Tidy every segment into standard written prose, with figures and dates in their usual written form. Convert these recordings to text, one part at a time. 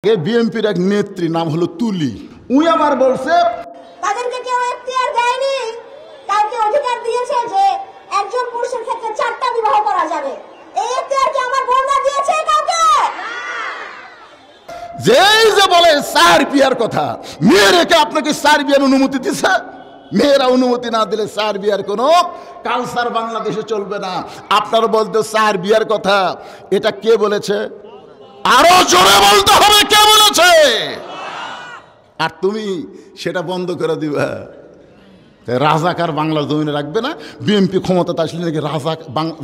বিএনপির এক নেত্রী নাম হলো তুলি, উনি আবার বলছে তাদেরকে কেউ এখতিয়ার দেয়নি, কাউকে অধিকার দিয়েছে যে একজন পুরুষের ক্ষেত্রে 4টা বিবাহ করা যাবে। এই এখতিয়ার কি আমার বোনরা দিয়েছে কাউকে? যেই যে বলে 4 বিয়ার কথা, মেয়েকে আপনাকে 4 বিয়ার অনুমতি দিছে? মেয়েরা অনুমতি না দিলে 4 বিয়ার কোনো কালচার বাংলাদেশে চলবে না। আপনারা বলতে 4 বিয়ার কথা, এটা কে বলেছে? আরো জোরে বলতে হবে, কে বলেছে? আর তুমি সেটা বন্ধ করে দিবা। রাজাকার বাংলার জমিনে রাখবে না। বিএনপি ক্ষমতাতে আসলে নাকি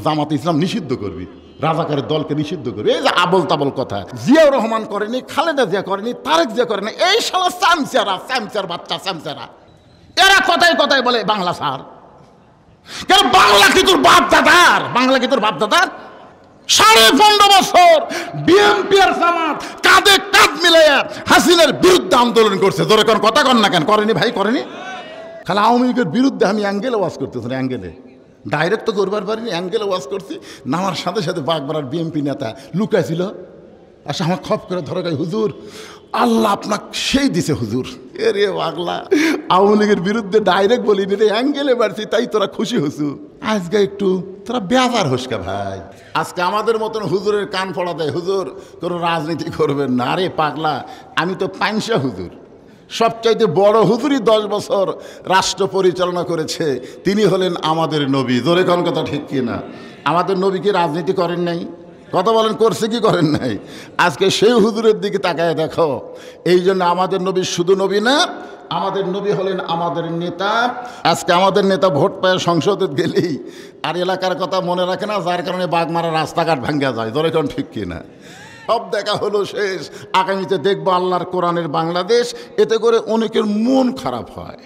জামাতে ইসলাম নিষিদ্ধ করবি, রাজাকারের দলকে নিষিদ্ধ করবি। এই যে আবল তাবল কথা। জিয়াউর রহমান করেনি, খালেদা জিয়া করেনি, তারেক জিয়া করেনি। এই শালা স্যামচার বাচ্চা স্যামচারা, এরা কথায় কথায় বলে বাংলা স্যার। কেন বাংলা কি তোর বাপ দাদার? বাংলা কি তোর বাপ দাদার? 15.5 বছর বিএনপি আর জামাত কাঁধে কাঁধ মিলাইয়া হাসিনার বিরুদ্ধে আন্দোলন করছে। ধরে কোন কথা কন না কেন? করেনি ভাই, করেনি। খালি আওয়ামী লীগের বিরুদ্ধে আমি অ্যাঙ্গেলে ওয়াজ করতেছি, অ্যাঙ্গেলে ডাইরেক্ট তো করবার পারিনি, অ্যাঙ্গেলে ওয়াজ করছি। নামার সাথে সাথে বাগবাড়ার বিএনপি নেতা লুকাইছিল, আচ্ছা আমার খপ করে ধরে গাই, হুজুর আল্লাহ আপনাকে সেই দিছে হুজুর। এরে পাগলা, আওয়ামী লীগের বিরুদ্ধে ডাইরেক্ট বলিনি রে, অ্যাঙ্গেলে বাড়ছি, তাই তোরা খুশি হসু। আজকে একটু তোরা বেজার হসকা ভাই। আজকে আমাদের মতন হুজুরের কান পড়া দেয়, হুজুর কোনো রাজনীতি করবেন না। আরে পাগলা, আমি তো পাইনসা হুজুর, সবচাইতে বড় হুজুরই 10 বছর রাষ্ট্র পরিচালনা করেছে, তিনি হলেন আমাদের নবী। জোরে কোন কথা ঠিক কি না? আমাদের নবী কি রাজনীতি করেন নাই? কথা বলেন, করছে কি করেন নাই? আজকে সেই হুজুরের দিকে তাকায় দেখো। এই জন্য আমাদের নবী শুধু নবী না, আমাদের নবী হলেন আমাদের নেতা। আজকে আমাদের নেতা ভোট পায় সংসদে গেলেই আর এলাকার কথা মনে রাখে না, যার কারণে বাগমারা রাস্তাঘাট ভাঙ্গা যায়। ধরে কোন ঠিক কিনা? সব দেখা হলো শেষ। আগামীতে দেখবো আল্লাহর কোরআনের বাংলাদেশ। এতে করে অনেকের মন খারাপ হয়,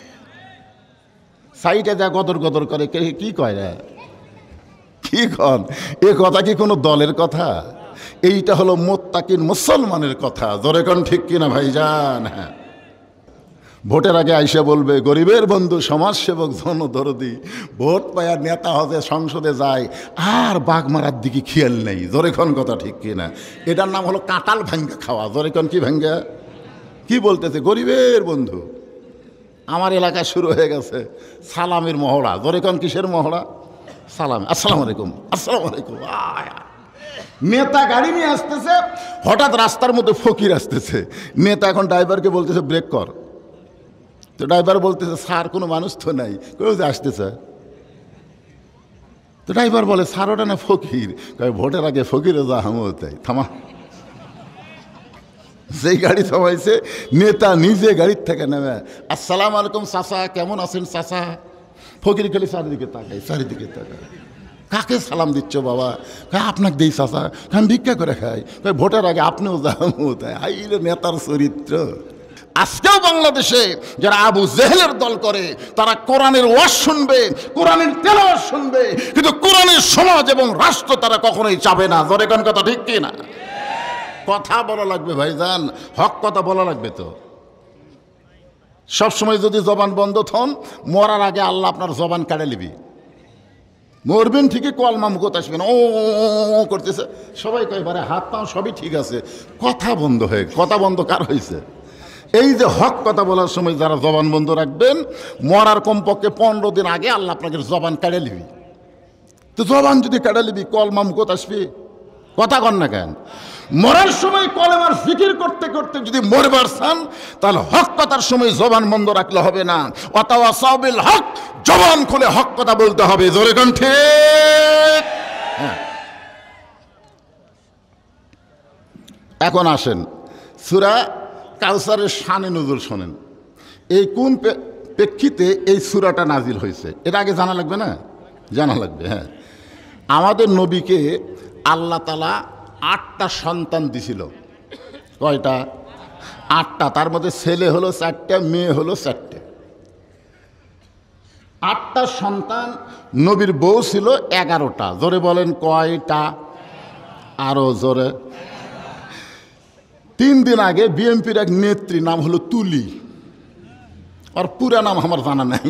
সাইটে যা গদর গদর করে, কি কয় রে, কি কন? এ কথা কি কোনো দলের কথা? এইটা হলো মোত্তাকিন মুসলমানের কথা। জোরে কোন ঠিক কিনা ভাইজান? হ্যাঁ, ভোটের আগে আইসা বলবে গরিবের বন্ধু, সমাজসেবক, জনদরদি, ভোট পায়া নেতা হতে সংসদে যায় আর বাগমারার দিকে খেয়াল নেই। জোরে কোন কথা ঠিক কিনা? এটার নাম হলো কাঁঠাল ভাঙ্গা খাওয়া। জোরে কোন কি ভাঙ্গা? কি বলতেছে? গরিবের বন্ধু। আমার এলাকায় শুরু হয়ে গেছে সালামের মহড়া। জোরে কোন কিসের মহড়া? সালাম, আসসালামু আলাইকুম, আসসালামু আলাইকুম। নেতা গাড়ি নিয়ে আসতেছে, হঠাৎ রাস্তার মধ্যে ফকির আসতেছে। নেতা এখন ড্রাইভারকে বলতেছে ব্রেক কর। তো ড্রাইভার বলতেছে স্যার কোনো মানুষ তো নাই, কেউ যে আসতেছে। তো ড্রাইভার বলে স্যার ওটা না ফকির। ভোটের আগে ফকিরও যা হামও তাই, থামা। যেই গাড়ি থামাইছে, নেতা নিজে গাড়ির থেকে নেমে আসসালামু আলাইকুম চাচা, কেমন আছেন চাচা? ফকির খালি চারিদিকে তাকায়, চারিদিকে তাকায়। কাকে সালাম দিচ্ছ বাবা? আপনাকে দিই চাচা, আমি ভিক্ষা করে খাই। ভোটের আগে আপনিও যাও তাই। আই রে নেতার চরিত্র। আজকেও বাংলাদেশে যারা আবু জেহেলের দল করে, তারা কোরআনের ওয়াজ শুনবে, কোরআনের তেলাওয়াত শুনবে, কিন্তু কোরআনের সমাজ এবং রাষ্ট্র তারা কখনোই চাবে না। ধরে কোন কথা ঠিক কি না? কথা বলা লাগবে ভাইজান, হক কথা বলা লাগবে। তো সবসময় যদি জবান বন্ধ থন, মরার আগে আল্লাহ আপনার জবান কাড়ে নিবি। মরবেন ঠিকই, কলমা মুখত আসবে না, ও করতেছে সবাই কয় বারে হাত পাও সবই ঠিক আছে, কথা বন্ধ হয়ে। কথা বন্ধ কার হয়েছে? এই যে হক কথা বলার সময় যারা জবান বন্ধ রাখবেন, মরার কমপক্ষে 15 দিন আগে আল্লাহ আপনাকে জবান কাড়ে নিবি। তো জবান যদি কাড়ে নিবি, কলমা মুখত আসবি। কথা কন না কেন? মরার সময় কলেমার জিকির করতে করতে যদি মরবার চান, তাহলে হক কথার সময় জবান বন্ধ রাখলে হবে না। ওয়াতাওয়াসাউ বিল হক, জবান খুলে হক কথা বলতে হবে। জোরে কোন ঠিক? হ্যাঁ। এখন আসেন সূরা কাউসারের শানে নজুল শোনেন। এই কোন প্রেক্ষিতে এই সূরাটা নাজিল হয়েছে, এটা আগে জানা লাগবে না? জানা লাগবে। হ্যাঁ, আমাদের নবীকে আল্লাহ তাআলা 8টা সন্তান দিছিল। কয়টা? 8টা। তার মধ্যে ছেলে হলো 4টে, মেয়ে হলো 4টে। 8টা সন্তান। নবীর বউ ছিল 11টা। জোরে বলেন কয়টা? আরো জোরে। 3 দিন আগে বিএনপির এক নেত্রী নাম হলো তুলি, আর পুরা নাম আমার জানা নাই,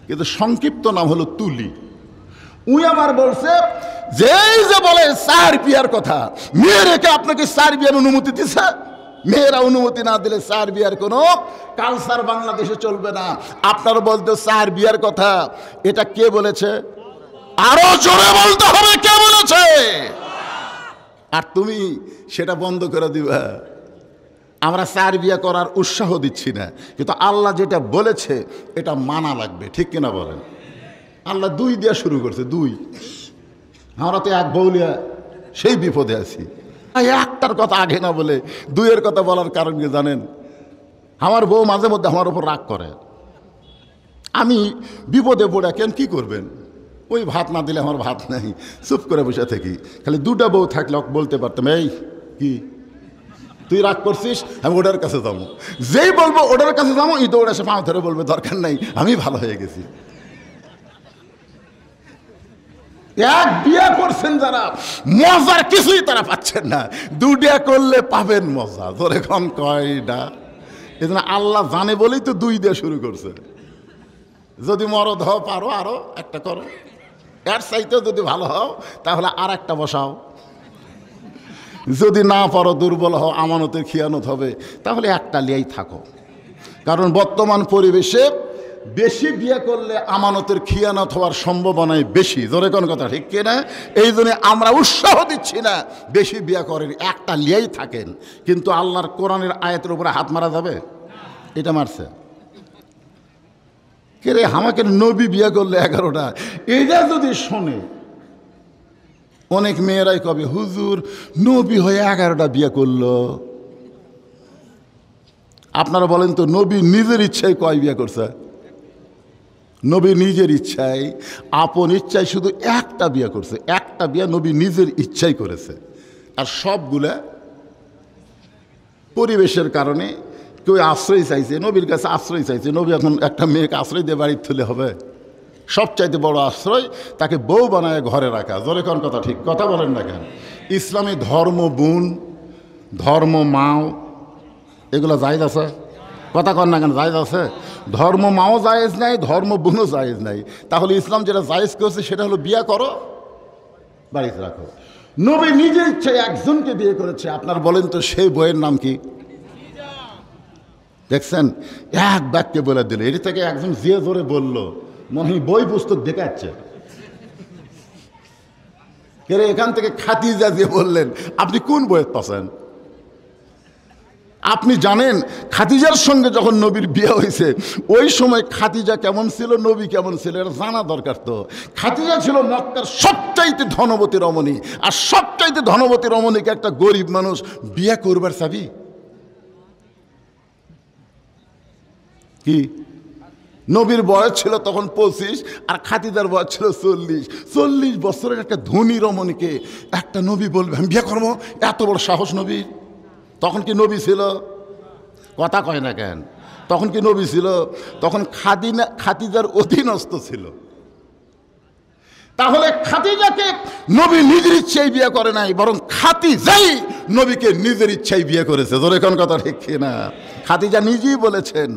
কিন্তু সংক্ষিপ্ত নাম হলো তুলি। উনি আবার বলছে যেই যে বলে 4 বিয়ার কথা, মেয়েকে আপনাকে 4 বিয়ার অনুমতি দিছে? মেয়েরা অনুমতি না দিলে চার বিয়ার কোনো কালচার বাংলাদেশে চলবে না। আপনার বলতে চার বিয়ার কথা, এটা কে বলেছে? আরো জোরে বলতে হবে, কে বলেছে? আর তুমি সেটা বন্ধ করে দিবা। আমরা চার বিয়া করার উৎসাহ দিচ্ছি না, কিন্তু আল্লাহ যেটা বলেছে এটা মানা লাগবে, ঠিক কিনা বলেন? আল্লাহ দুই দেওয়া শুরু করছে, দুই। আমরা তো এক বউলিয়া সেই বিপদে আছি। একটার কথা আগে না বলে দুইয়ের কথা বলার কারণ কি জানেন? আমার বউ মাঝে মধ্যে আমার উপর রাগ করে। আমি বিপদে পড়ে কেন কি করবেন, ওই ভাত না দিলে আমার ভাত নেই, চুপ করে বসে থাকি। খালি দুটা বউ থাকলে বলতে পারতাম, এই কি তুই রাগ করছিস, আমি ওটার কাছে যাবো। যেই বলবো ওটার কাছে যাবো, ই দৌড়ে এসে পাও ধরে বলবে দরকার নাই, আমি ভালো হয়ে গেছি। এক বিয়ে করছেন যারা, মজার কিছুই তারা পাচ্ছেন না। দুটা করলে পাবেন মজা, ধরে কম কয়টা। এই জন্য আল্লাহ জানে বলেই তো দুই দিয়ে শুরু করছে। যদি মরদ হও পারো আরো একটা করো, এর চাইতেও যদি ভালো হও তাহলে আর একটা বসাও। যদি না পারো, দুর্বল হও, আমানতের খিয়ানত হবে, তাহলে একটা লিয়েই থাকো। কারণ বর্তমান পরিবেশে বেশি বিয়ে করলে আমানতের খিয়ানত হওয়ার সম্ভাবনাই বেশি। জোরে কোন কথা, ঠিক কিনা? এই জন্য আমরা উৎসাহ দিচ্ছি না বেশি বিয়ে করেন, একটা লিয়েই থাকেন। কিন্তু আল্লাহর কোরআনের আয়াতের উপরে হাত মারা যাবে? এটা মারছে কে রে? আমাকে নবী বিয়ে করলে 11টা, এটা যদি শোনে অনেক মেয়েরাই কবে, হুজুর নবী হয়ে 11টা বিয়ে করলো। আপনারা বলেন তো, নবী নিজের ইচ্ছায় কয় বিয়ে করছে? নবী নিজের ইচ্ছায়, আপন ইচ্ছায় শুধু একটা বিয়ে করছে। একটা বিয়ে নবী নিজের ইচ্ছাই করেছে। আর সবগুলা পরিবেশের কারণে। কেউ আশ্রয় চাইছে, নবীর কাছে আশ্রয় চাইছে। নবী এখন একটা মেয়েকে আশ্রয় দিয়ে বাড়ির তুলে হবে? সবচাইতে বড় আশ্রয় তাকে বউ বানায় ঘরে রাখা। জোরে কোন কথা, ঠিক কথা বলেন না কেন? ইসলামে ধর্ম বোন, ধর্ম মাও, এগুলো জায়েজ আছে? কথা কন না কেন? জায়েজ আছে? ধর্ম মাও জায়েজ নাই, ধর্ম বোনও জায়েজ নাই। তাহলে ইসলাম যেটা জায়েজ করছে সেটা হলো বিয়া করো, বাড়িতে রাখো। নবী নিজের ইচ্ছায় একজনকে বিয়ে করেছে। আপনার বলেন তো সেই বইয়ের নাম কি? দেখছেন, এক বাক্যে বলে দিল। এটি থেকে একজন যে জোরে বলল, মনে হয় বই পুস্তক দেখাচ্ছে। কেরে এখান থেকে খাদিজা দিয়ে বললেন, আপনি কোন বইয়ের পাচ্ছেন? আপনি জানেন খাদিজার সঙ্গে যখন নবীর বিয়ে হয়েছে ওই সময় খাদিজা কেমন ছিল, নবী কেমন ছিল, এটা জানা দরকার। তো খাদিজা ছিল মক্কার সবচাইতে ধনবতী রমণী, আর সবচাইতে ধনবতী রমণীকে একটা গরিব মানুষ বিয়ে করবার চাবি কি? নবীর বয়স ছিল তখন 25, আর খাদিজার বয়স ছিল 40। 40 বছরের একটা ধনী রমণীকে একটা নবী বলবে আমি বিয়ে করবো, এত বড় সাহস নবীর? তখন কি নবী ছিল? কথা কয় না কেন? তখন কি নবী ছিল? তখন খাদিজার অধীনস্থ ছিল। তাহলে খাদিজাকে নবী নিজের ইচ্ছায় বিয়ে করে নাই, বরং খাদিজাই নবীকে নিজের ইচ্ছায় বিয়ে করেছে। ধরে কোন কথা, ঠিক না? খাদিজা নিজেই বলেছেন,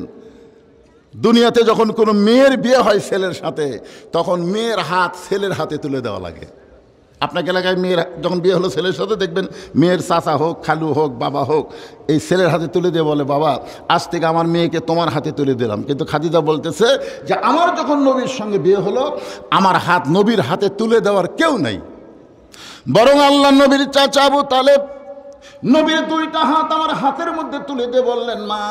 দুনিয়াতে যখন কোনো মেয়ের বিয়ে হয় ছেলের সাথে, তখন মেয়ের হাত ছেলের হাতে তুলে দেওয়া লাগে। আপনাকে এলাকায় মেয়ের যখন বিয়ে হলো ছেলের সাথে, দেখবেন মেয়ের চাচা হোক, খালু হোক, বাবা হোক, এই ছেলের হাতে তুলে দিয়ে বলে, বাবা আজ থেকে আমার মেয়েকে তোমার হাতে তুলে দিলাম। কিন্তু খাদিজা বলতেছে যে আমার যখন নবীর সঙ্গে বিয়ে হলো, আমার হাত নবীর হাতে তুলে দেওয়ার কেউ নাই, বরং আল্লাহ নবীর চাচা আবু তালেব নবীর দুইটা হাত আমার হাতের মধ্যে তুলে দিয়ে বললেন, মা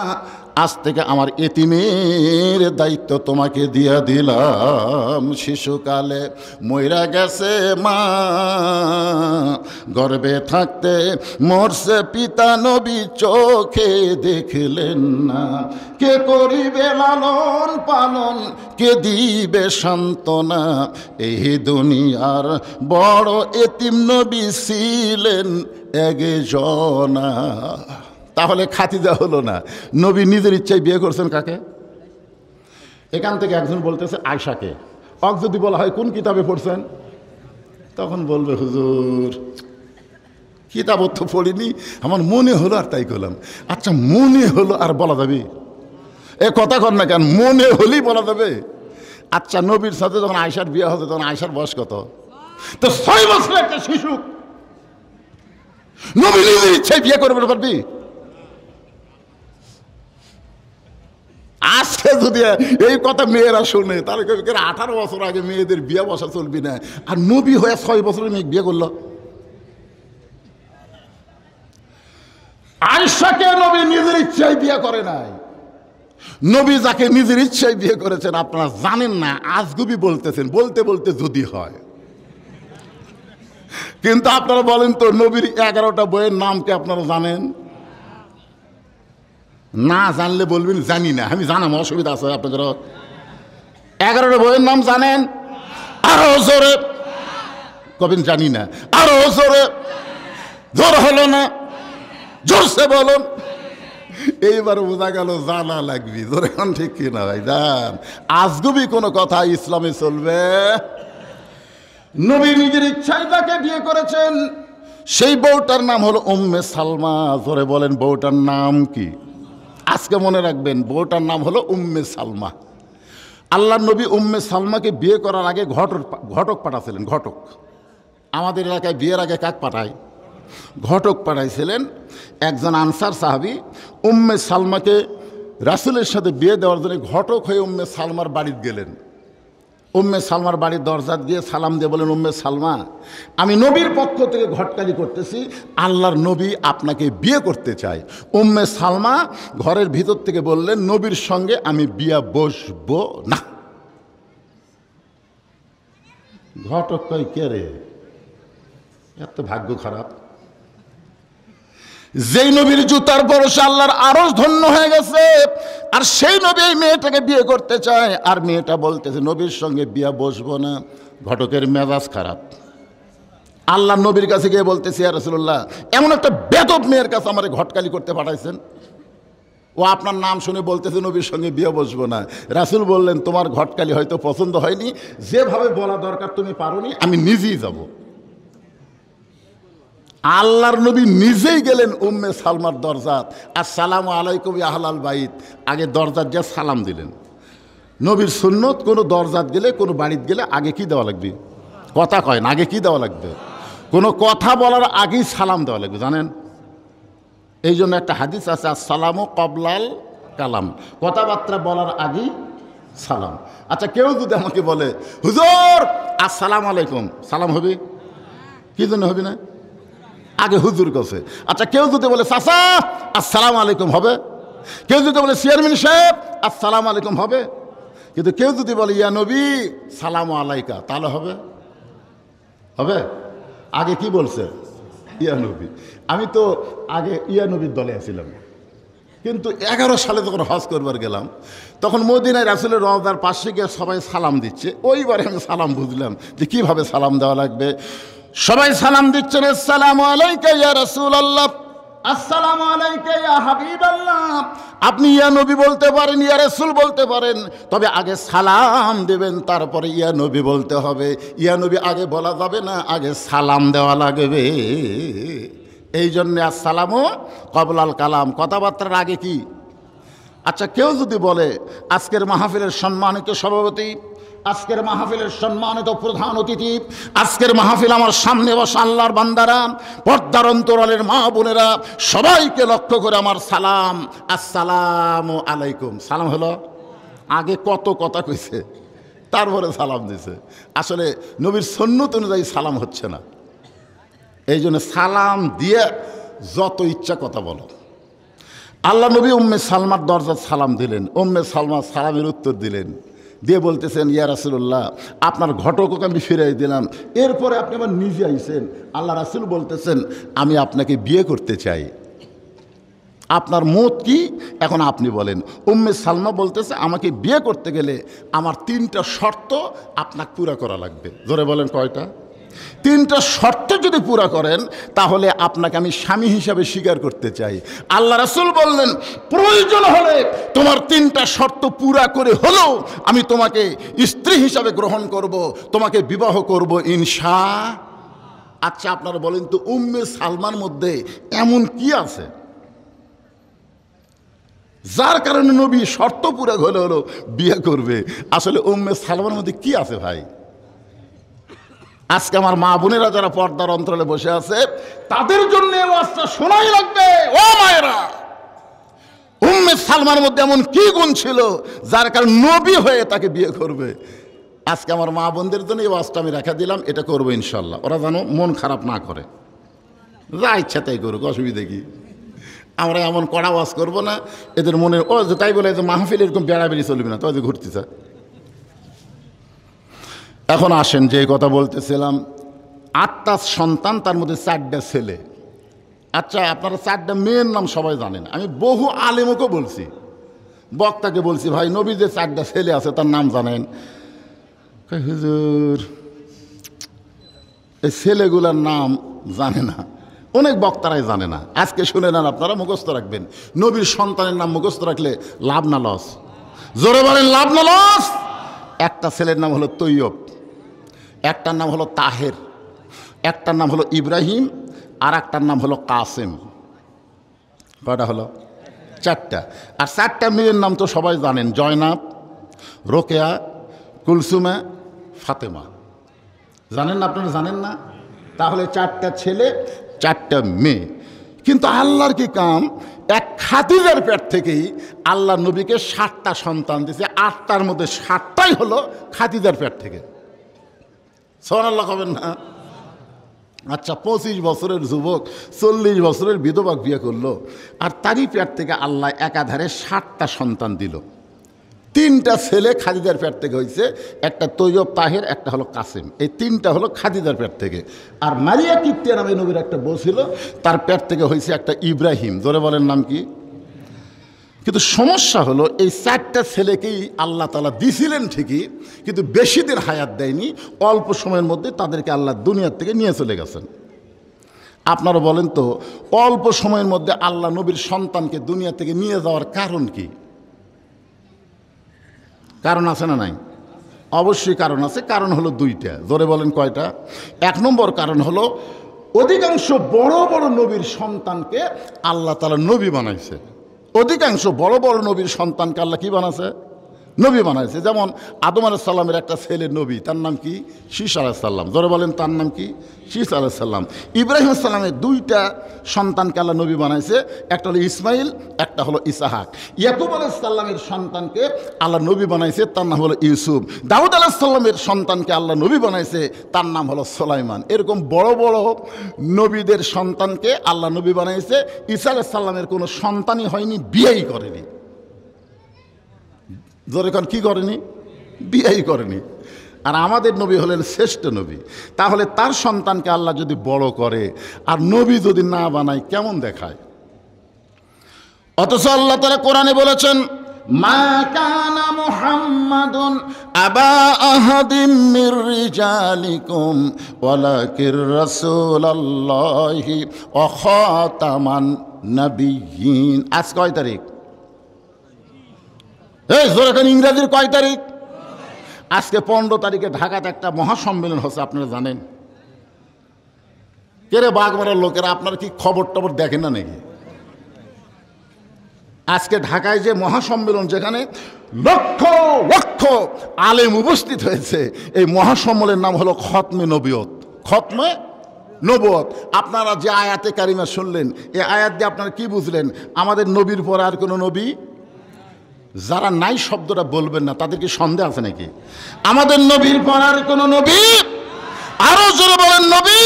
আজ থেকে আমার এতিমের দায়িত্ব তোমাকে দিয়া দিলাম। শিশুকালে মইরা গেছে মা, গর্ভে থাকতে মরছে পিতা, নবী চোখে দেখলেন না। কে করিবে লালন পালন, কে দিবে সান্ত্বনা, এই দুনিয়ার বড় এতিম নবী ছিলেন একজনা। তাহলে খাদিজা হলো না, নবী নিজের ইচ্ছায় বিয়ে করছেন কাকে? এখান থেকে একজন বলতেছে আয়সাকে। যদি বলা হয় কোন কিতাবে পড়ছেন, তখন বলবে হুজুর কিতাব তো পড়িনি, আমার মনে হলো আর তাই করলাম। আচ্ছা মনে হলো আর বলা যাবে? এ কথা কর না কেন, মনে হলেই বলা যাবে? আচ্ছা নবীর সাথে যখন আয়সার বিয়ে হতো তখন আয়সার বয়স কত? তো 6 বছরের একটা শিশু নবী নিজের ইচ্ছায় বিয়ে করবে পারবি? যদি এই কথা মেয়েরা শোনে তাহলে 18 বছর আগে মেয়েদের বিয়ে বসা চলবি না, আর নবী হয়ে 6 বছরের মেয়ে বিয়ে করলো। আয়েশাকে নবী নিজের ইচ্ছায় বিয়ে করে নাই। নবী যাকে নিজের ইচ্ছায় বিয়ে করেছেন আপনারা জানেন না, আজগুবি বলতেছেন, বলতে বলতে যদি হয়। কিন্তু আপনারা বলেন তো নবীর 11টা বইয়ের নাম কি আপনারা জানেন? না জানলে বলবেন জানি না। আমি জানাম, অসুবিধা আছে আপনাদের? 11টা বইয়ের নাম জানেন? আরো জোরে কবেন জানি না, আরো জোরে। জোর হলো না, জোরসে বলুন। এইবার বোঝা গেল জানা লাগবি। জোরে এখন ঠিক কিনা ভাই জান? আজগুবি কোনো কথা ইসলামে চলবে? নবী নিজের ইচ্ছায় তাকে বিয়ে করেছেন। সেই বউটার নাম হলো উম্মে সালমা। জোরে বলেন বউটার নাম কি? আজকে মনে রাখবেন, বউটার নাম হলো উম্মে সালমা। আল্লাহর নবী উম্মে সালমাকে বিয়ে করার আগে ঘটক পাঠাছিলেন। ঘটক আমাদের এলাকায় বিয়ের আগে কাক পাঠায়? ঘটক পাঠাইছিলেন। একজন আনসার সাহাবী উম্মে সালমাকে রাসূলের সাথে বিয়ে দেওয়ার জন্য ঘটক হয়ে উম্মে সালমার বাড়িতে গেলেন। উম্মে সালমার বাড়ির দরজাত গিয়ে সালাম দিয়ে বলেন, উম্মে সালমা, আমি নবীর পক্ষ থেকে ঘটকালি করতেছি, আল্লাহর নবী আপনাকে বিয়ে করতে চায়। উম্মে সালমা ঘরের ভিতর থেকে বললেন, নবীর সঙ্গে আমি বিয়ে বসবো না। ঘটক কয়, কে রে, এত ভাগ্য খারাপ। যেই নবীর জুতার পরশে আল্লাহর আরশ ধন্য হয়ে গেছে, আর সেই নবী এই মেয়েটাকে বিয়ে করতে চায়, আর মেয়েটা বলতেছে নবীর সঙ্গে বিয়ে বসবো না। ঘটকের মেজাজ খারাপ। আল্লাহ নবীর কাছে গিয়ে বলতেছে, ইয়া রাসূলুল্লাহ, এমন একটা বেদব মেয়ের কাছে আমার ঘটকালি করতে পাঠাইছেন, ও আপনার নাম শুনে বলতেছে নবীর সঙ্গে বিয়ে বসবো না। রাসূল বললেন, তোমার ঘটকালি হয়তো পছন্দ হয়নি, যেভাবে বলা দরকার তুমি পারোনি, আমি নিজেই যাব। আল্লাহর নবী নিজেই গেলেন উম্মে সালমার দরজাত। আসসালামু আলাইকুম ইয়া আহলাল বাইত, আগে দরজাত যা সালাম দিলেন। নবীর সুন্নত, কোনো দরজাত গেলে, কোনো বাড়িতে গেলে আগে কি দেওয়া লাগবে? কথা কয় না, আগে কি দেওয়া লাগবে? কোনো কথা বলার আগেই সালাম দেওয়া লাগবে, জানেন? এই জন্য একটা হাদিস আছে, আসসালামু কবলাল কালাম, কথাবার্তা বলার আগেই সালাম। আচ্ছা, কেউ যদি আমাকে বলে, হুজুর আসসালামু আলাইকুম, সালাম হবে? কি জন্য হবে না? আগে হুজুর কাছে। আচ্ছা, কেউ যদি বলে চাচা আসসালামু আলাইকুম, হবে? কেউ যদি বলে চেয়ারম্যান সাহেব আসসালামু আলাইকুম, হবে? কিন্তু কেউ যদি বলে ইয়া নবী সালামু আলাইকা, তাহলে হবে? হবে? আগে কি বলছে? ইয়া নবী। আমি তো আগে ইয়া নবীর দলে আছিলাম, কিন্তু 11 সালে যখন হজ করবার গেলাম, তখন মদিনায় রাসূলের রওজার পাশে গিয়ে সবাই সালাম দিচ্ছে। ওইবারে আমি সালাম বুঝলাম যে কিভাবে সালাম দেওয়া লাগবে। সবাই সালাম দিচ্ছেন, আসসালামু আলাইকা ইয়া রাসূলুল্লাহ, আসসালামু আলাইকা ইয়া হাবিবাল্লাহ। আপনি ইয়া নবী বলতে পারেন, ইয়া রাসূল বলতে পারেন, তবে আগে সালাম দেবেন, তারপরে ইয়া নবী বলতে হবে। ইয়া নবী আগে বলা যাবে না, আগে সালাম দেওয়া লাগবে। এই জন্যে আসসালামু কবলাল কালাম, কথাবার্তার আগে কি? আচ্ছা, কেউ যদি বলে আজকের মাহফিলের সম্মানিত সভাপতি, আজকের মাহফিলের সম্মানিত প্রধান অতিথি, আজকের মাহফিল আমার সামনে বসা আল্লাহর বান্দারা, পর্দার অন্তরালের মা বোনেরা, সবাইকে লক্ষ্য করে আমার সালাম, আসসালামু আলাইকুম। সালাম হলো? আগে কত কথা কইছে, তারপরে সালাম দিছে। আসলে নবীর সুন্নত অনুযায়ী সালাম হচ্ছে না। এই জন্য সালাম দিয়ে যত ইচ্ছা কথা বলো। আল্লাহ নবী উম্মে সালমার দরজায় সালাম দিলেন। উম্মে সালমা সালামের উত্তর দিলেন, দিয়ে বলতেছেন, ইয়া রাসূলুল্লাহ, আপনার ঘটককে আমি ফিরাই দিলাম, এরপরে আপনি আবার নিজে আইছেন। আল্লাহ রাসূল বলতেছেন, আমি আপনাকে বিয়ে করতে চাই, আপনার মত কি, এখন আপনি বলেন। উম্মে সালমা বলতেছে, আমাকে বিয়ে করতে গেলে আমার 3টা শর্ত আপনাকে পুরা করা লাগবে। জোরে বলেন, কয়টা? 3টা শর্ত যদি পুরা করেন তাহলে আপনাকে আমি স্বামী হিসাবে স্বীকার করতে চাই। আল্লাহ রাসূল বললেন, প্রয়োজন হলে তোমার 3টা শর্ত পুরা করে হলেও আমি তোমাকে স্ত্রী হিসাবে গ্রহণ করব, তোমাকে বিবাহ করব ইনশাআল্লাহ। আচ্ছা, আপনারা বলেন তো, উম্মে সালমার মধ্যে এমন কি আছে যার কারণে নবী শর্ত পুরা হলে হলো বিয়ে করবে? আসলে উম্মে সালমার মধ্যে কি আছে ভাই? আজকে আমার মা বোনেরা যারা পর্দার অন্তরালে বসে আছে, তাদের জন্য ওয়াজটা শোনাই লাগবে। ও মায়েরা, সালমার মধ্যে এমন কি গুণ ছিল যার কারণে নবী হয়ে তাকে বিয়ে করবে। আজকে আমার মা বোনদের জন্য এই ওয়াজটা আমি রেখে দিলাম, এটা করবো ইনশাল্লাহ। ওরা যেন মন খারাপ না করে, যা ইচ্ছা তাই করুক, অসুবিধা কি। আমরা এমন কড়া ওয়াজ করবো না এদের মনে, ও যে তাই বলে যে মাহফিল এরকম বেড়াবেড়ি চলবে না, তো যে ঘুরতে চায়। এখন আসেন যে কথা বলতেছিলাম, 8টা সন্তান, তার মধ্যে 4টা ছেলে। আচ্ছা, আপনারা 4টা মেয়ের নাম সবাই জানেন। আমি বহু আলেমকে বলছি, বক্তাকে বলছি, ভাই নবীর যে 4টা ছেলে আছে তার নাম জানেন? হুজুর এই ছেলেগুলার নাম জানে না, অনেক বক্তারাই জানে না। আজকে শুনে নেন, আপনারা মুখস্থ রাখবেন। নবীর সন্তানের নাম মুখস্থ রাখলে লাভ না লস? জোরে বলেন, লাভ না লস? একটা ছেলের নাম হলো তৈয়ব, একটার নাম হলো তাহের, একটার নাম হলো ইব্রাহিম, আর একটার নাম হলো কাসেম। কয়টা হলো? 4টা। আর 4টা মেয়ের নাম তো সবাই জানেন, জয়নাব, রোকেয়া, কুলসুমা, ফাতেমা। জানেন না? আপনারা জানেন না? তাহলে 4টা ছেলে 4টা মেয়ে। কিন্তু আল্লাহর কি কাম, এক খাদিজার পেট থেকেই আল্লাহ নবীকে 7টা সন্তান দিয়েছে। 8টার মধ্যে 7টাই হলো খাদিজার পেট থেকে। সুবহানাল্লাহ কবেন না? আচ্ছা, 25 বছরের যুবক 40 বছরের বিধবা বিয়ে করলো, আর তারই পেট থেকে আল্লাহ একাধারে 7টা সন্তান দিল। 3টা ছেলে খাদিজার পেট থেকে হয়েছে, একটা তৈয়ব, তাহের, একটা হলো কাসেম। এই 3টা হলো খাদিজার পেট থেকে। আর মারিয়া কিপ্তিয়া নামে নবীর একটা বউ ছিল, তার পেট থেকে হয়েছে একটা ইব্রাহিম। জোরে বলেন, নাম কি? কিন্তু সমস্যা হলো এই 4টা ছেলেকেই আল্লাহ তাআলা দিছিলেন ঠিকই, কিন্তু বেশি দিন হায়াত দেয়নি। অল্প সময়ের মধ্যে তাদেরকে আল্লাহ দুনিয়ার থেকে নিয়ে চলে গেছেন। আপনারা বলেন তো, অল্প সময়ের মধ্যে আল্লাহ নবীর সন্তানকে দুনিয়া থেকে নিয়ে যাওয়ার কারণ কি? কারণ আছে না নাই? অবশ্যই কারণ আছে। কারণ হলো 2টা। জোরে বলেন, কয়টা? 1 নম্বর কারণ হলো অধিকাংশ বড় বড় নবীর সন্তানকে আল্লাহ তাআলা নবী বানাইছে। অধিকাংশ বড় বড় নবীর সন্তানকে আল্লাহ কি বানাইছে? নবী বানাইছে। যেমন আদম আলাইহিস সালামের একটা ছেলে নবী, তার নাম কি? শীস আলাইহিস সালাম। জোরে বলেন, তার নাম কি? শীস আলাইহিস সালাম। ইব্রাহিম আলাইহিস সালামের 2টা সন্তানকে আল্লাহ নবী বানাইছে, একটা হলো ইসমাইল, একটা হলো ইসাহাক। ইয়াকুব আলাইহিস সালামের সন্তানকে আল্লাহ নবী বানাইছে, তার নাম হলো ইউসুফ। দাউদ আলাইহিস সালামের সন্তানকে আল্লাহ নবী বানাইছে, তার নাম হলো সুলাইমান। এরকম বড় বড় নবীদের সন্তানকে আল্লাহ নবী বানাইছে। ঈসা আলাইহিস সালামের কোনো সন্তানই হয়নি, বিয়েই করেনি। জোরে কোন, কি করেনি? বিয়েই করেনি। আর আমাদের নবী হলেন শ্রেষ্ঠ নবী। তাহলে তার সন্তানকে আল্লাহ যদি বড় করে আর নবী যদি না বানায়, কেমন দেখায়? অথচ আল্লাহ তাআলা কোরআনে বলেছেন, মা কানা মুহাম্মাদুন আবা আহাদিম মির রিজালিকুম ওয়ালাকির রাসূলুল্লাহি ওয়া খাতামান নাবিয়্যিন। আজ কয় তারিখ? এই জোরে কোন, ইংরেজির কয় তারিখ? আজকে 15 তারিখে ঢাকাতে একটা মহাসম্মেলন হচ্ছে, আপনারা জানেন? কেরে বাগমারার লোকেরা, আপনারা কি খবর টবর দেখেন না নাকি? আজকে ঢাকায় যে মহাসম্মেলন, যেখানে লক্ষ লক্ষ আলেম উপস্থিত হয়েছে, এই মহাসম্মেলনের নাম হলো খতমে নবুয়ত। খতমে নবুয়ত। আপনারা যে আয়াতে কারিমা শুনলেন, এই আয়াত দিয়ে আপনারা কি বুঝলেন? আমাদের নবীর পর আর কোনো নবী? যারা নাই শব্দটা বলবেন না, তাদের কি সন্দেহ আছে নাকি? আমাদের নবীর পর আর কোনো নবী? আরো জোরে বলেন, নবী।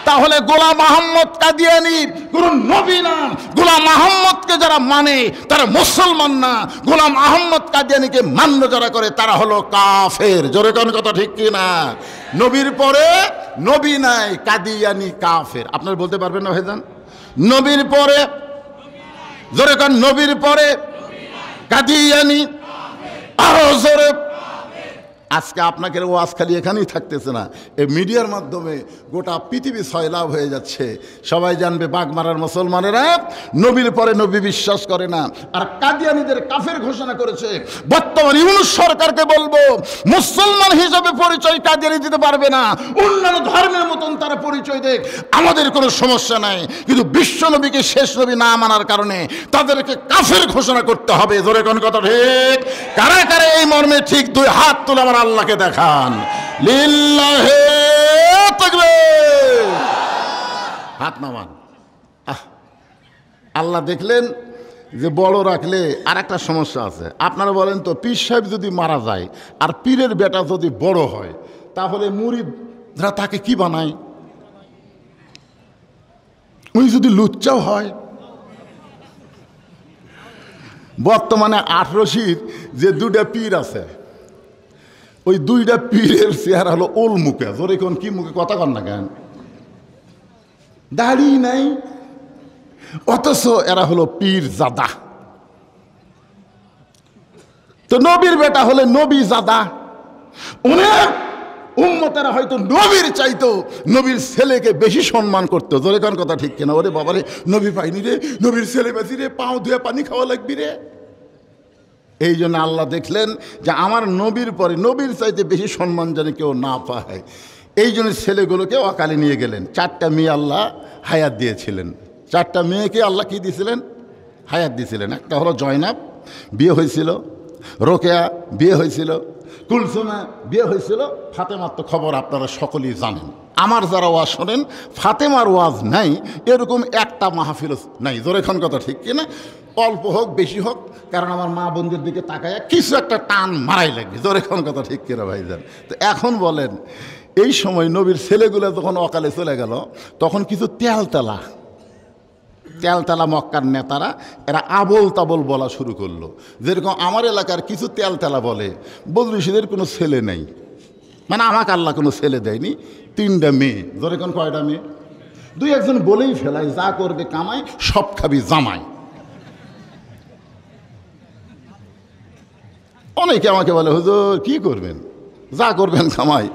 তাহলে গোলাম আহমদ কাদিয়ানীর কোন নবী না। গোলাম আহমদকে যারা মানে তারা মুসলমান না। গোলাম আহমদ কাদিয়ানীকে মান্য যারা করে তারা হলো কাফের। জোরে কোন কথা, ঠিক কি না? নবীর পরে নবী নাই, কাদিয়ানী কাফের। আপনারা বলতে পারবেন না ভাইজান? নবীর পরে, জোরে কোন, নবীর পরে কাদিয়ানী, আরো জোরে। আজকে আপনাকে ওয়াজ খালি এখানেই থাকতেছে না, এই মিডিয়ার মাধ্যমে গোটা পৃথিবী সয়লাভ হয়ে যাচ্ছে। সবাই জানবে বাগমারার মুসলমানেরা নবীর পরে নবী বিশ্বাস করে না, আর কাদিয়ানীদের কাফের ঘোষণা করেছে। বর্তমান ইউনূস সরকারকে বলবো, মুসলমান হিসেবে পরিচয় কাদিয়ানী দিতে পারবে না, অন্যান্য ধর্মের মতন তারা পরিচয় দেখ, আমাদের কোনো সমস্যা নাই। কিন্তু বিশ্ব নবীকে শেষ নবী না মানার কারণে তাদেরকে কাফের ঘোষণা করতে হবে। জোরে কোন কথা ঠিক? কারা কারা এই মর্মে ঠিক? 2 হাত তুলে আমার আল্লাহকে দেখান। লিল্লাহি তাকবীর। হাত নামান। আল্লাহ দেখলেন যে বড় রাখলে আর একটা সমস্যা আছে। আপনারা বলেন তো, পীর সাহেব যদি মারা যায় আর পীরের বেটা যদি বড় হয়, তাহলে মুরিদরা তাকে কি বানায়? উনি যদি লুচ্চাও হয়। বর্তমানে 1800 যে দুইটা পীর আছে, ওই দুইটা পীরের চেহারা হলো ওল মুখে। জোরে কোন কি মুখে কথা কন না কেন? দাড়ি নাই, অথচ এরা হলো পীর জাদা। তো নবীর বেটা হলে নবী জাদা। অনেক উম্মতেরা হয়তো নবীর চাইতো নবীর ছেলেকে বেশি সম্মান করতো। জোরে কোন কথা ঠিক কিনা? ওরে বাবারে, নবী পাইনি রে, নবীর ছেলে বেশি রে, পাও ধুয়ে পানি খাওয়া লাগবি রে। এই জন্য আল্লাহ দেখলেন যে আমার নবীর পরে নবীর চাইতে বেশি সম্মান যেন কেউ না পায়। এই জন্য ছেলেগুলোকে অকালে নিয়ে গেলেন। 4টা মেয়ে আল্লাহ হায়াত দিয়েছিলেন। 4টা মেয়েকে আল্লাহ কি দিয়েছিলেন? হায়াত দিয়েছিলেন। একটা হলো জয়নাব, বিয়ে হয়েছিল। রোকেয়া বিয়ে হয়েছিল। কুলসুমা বিয়ে হয়েছিল। ফাতেমার তো খবর আপনারা সকলেই জানেন। আমার যারা ওয়াজ শোনেন, ফাতেমার ওয়াজ নাই এরকম একটা মাহফিল নাই। জোরেখন কথা ঠিক কিনা? অল্প হোক বেশি হোক, কারণ আমার মা বোনদের দিকে তাকায় কিছু একটা টান মারাই লাগবে। জোরেখন কথা ঠিক কিনা ভাইজান? তো এখন বলেন, এই সময় নবীর ছেলেগুলো যখন অকালে চলে গেল, তখন কিছু তেলতেলা মক্কার নেতারা এরা আবল তাবল বলা শুরু করলো। যেরকম আমার এলাকার কিছু তেলতেলা বলে, বদরুশিদের কোনো ছেলে নেই, মানে আমাকে আল্লাহ কোনো ছেলে দেয়নি, 3টা মেয়ে। যেরকম কয়টা মেয়ে? 2-1জন বলেই ফেলায়, যা করবে কামাই, সব খাবি জামাই। অনেকে আমাকে বলে, হুজুর কি করবেন? যা করবেন কামাই।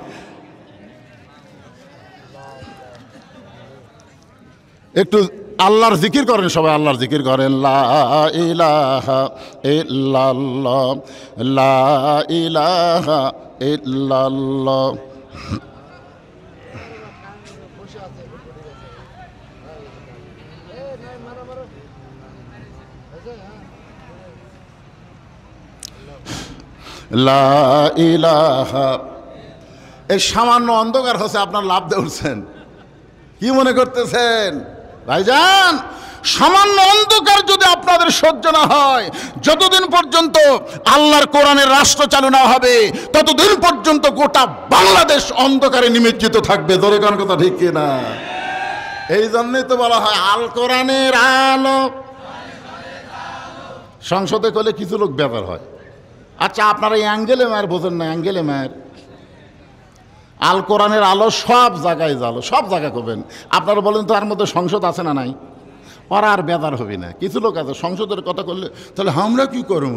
একটু আল্লাহর জিকির করেন সবাই, আল্লাহর জিকির করেন। লা ইলাহা ইল্লাল্লাহ, লা ইলাহা ইল্লাল্লাহ। লা ইলাহা। এই সামান্য অন্ধকার হচ্ছে আপনার লাভ দিয়ে উঠছেন, কি মনে করতেছেন ভাইজান? সামান্য অন্ধকার যদি আপনাদের সহ্য না হয়, যতদিন পর্যন্ত আল্লাহর কোরআনের রাষ্ট্র চালু না হবে, ততদিন পর্যন্ত গোটা বাংলাদেশ অন্ধকারে নিমজ্জিত থাকবে। দরকার কথা ঠিক কিনা? এই জন্যই তো বলা হয় আল কোরআনের আলো। সংসদে করলে কিছু লোক ব্যাপার হয়। আচ্ছা, আপনারা এই অ্যাঙ্গেলে মায়ের বোঝেন না? অ্যাঙ্গেলে মায়ের আল কোরআনের আলো সব জায়গায় জালো, সব জায়গায় করবেন। আপনারা বলেন তো, তার মধ্যে সংসদ আছে না নাই? ওরা আর বেদার হবে না। কিছু লোক আছে সংসদের কথা করলে, তাহলে আমরা কি করব?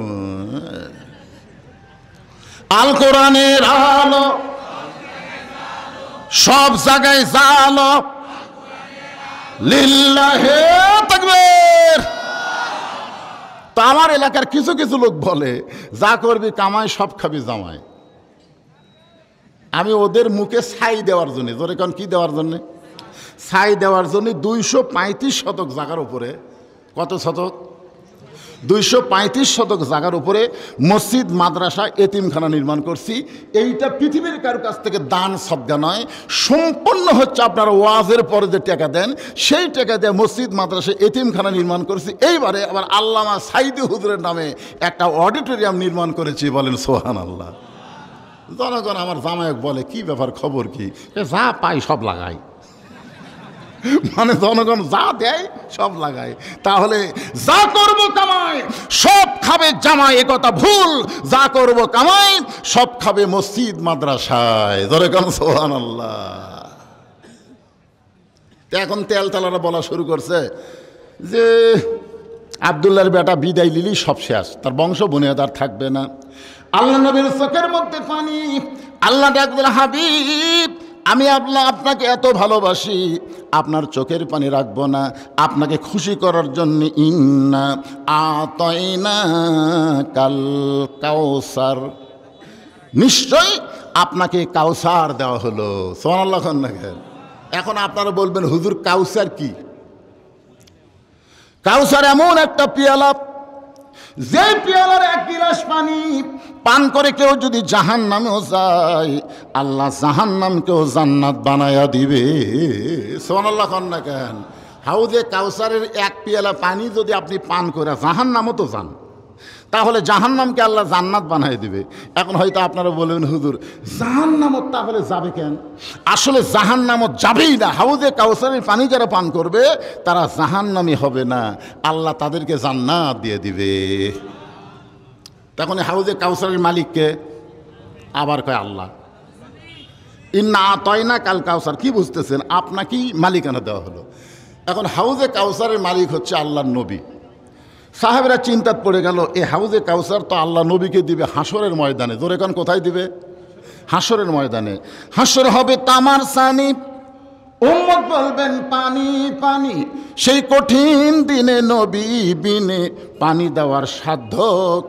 আল কোরআনের আলো সব জায়গায় জালো। লিল্লাহে তাকবীর। তো আমার এলাকার কিছু কিছু লোক বলে, যা করবি কামাই, সব খাবি জামাই। আমি ওদের মুখে ছাই দেওয়ার জন্য, জোরে কারণ কি দেওয়ার জন্যে? ছাই দেওয়ার জন্য 235 শতক জায়গার উপরে, কত শতক? 235 শতক জায়গার উপরে মসজিদ, মাদ্রাসা, এতিমখানা নির্মাণ করছি। এইটা পৃথিবীর কারো কাছ থেকে দান সদকা নয়, সম্পূর্ণ হচ্ছে আপনারা ওয়াজের পরে যে টাকা দেন, সেই টাকা দিয়ে মসজিদ, মাদ্রাসা, এতিমখানা নির্মাণ করছি। এইবারে আবার আল্লামা সাইদি হুজুরের নামে একটা অডিটোরিয়াম নির্মাণ করেছি। বলেন সুবহানাল্লাহ। জনগণ আমার জামায়ক বলে, কি ব্যাপার, খবর কি? যা পাই সব লাগাই। মানে জনগণ যা দেয় সব লাগায়। তাহলে যা করব কামাই, সব খাবে জামাই, এ কথা ভুল। যা করব কামাই, সব খাবে মসজিদ, মাদ্রাসায়। জনগণ সুবহানাল্লাহ। এখন তেলতেলারা বলা শুরু করছে যে আব্দুল্লাহর বেটা বিদায় লিলি সব শেষ, তার বংশ বুনিয়াদ থাকবে না। আল্লাহ নবীর চোখের মধ্যে পানি। আল্লাহ ডাক দিল, হাবিব, আমি আপনাকে এত ভালোবাসি, আপনার চোখের পানি রাখবো না, আপনাকে খুশি করার জন্য ইন্না আতাইনা কাল কাউসার, নিশ্চয় আপনাকে কাউসার দেওয়া হলো। সুবহানাল্লাহ। এখন আপনারা বলবেন, হুজুর কাউসার কি? কাউসার এমন একটা পেয়ালা, যে পেয়ালার 1 গিলাস পানি পান করে কেউ যদি জাহান্নামেও যায়, আল্লাহ জাহান্নামকেও জান্নাত বানায়া দিবে। সুবহানাল্লাহ। না কেন? হাউজে কাউসারের এক পেয়ালা পানি যদি আপনি পান করে জাহান্নামও তো যান, তাহলে জাহান্নামকে আল্লাহ জান্নাত বানাই দিবে। এখন হয়তো আপনারা বলবেন হুজুর জাহান্নামত তাহলে যাবে কেন? আসলে জাহান্নামত যাবেই না। হাউজে কাউসারের পানি যারা পান করবে তারা জাহান্নামী হবে না, আল্লাহ তাদেরকে জান্নাত দিয়ে দিবে। তখন হাউজে কাউসারের মালিককে আবার কয় আল্লাহ। ইন্না আতাইনা কাল কাউসার, কি বুঝতেছেন? আপনাকেই মালিকানা দেওয়া হলো। এখন হাউজে কাউসারের মালিক হচ্ছে আল্লাহর নবী। সাহাবেরা চিন্তাত পড়ে গেল, এ হাউজে কাউসার তো আল্লাহ নবীকে দিবে হাসরের ময়দানে। জোরে কান, কোথায় দিবে? হাসরের ময়দানে। হাসর হবে তামার সানি, উম্মত বলবেন পানি পানি। সেই কঠিন দিনে নবী বিনে পানি দেওয়ার সাধ্য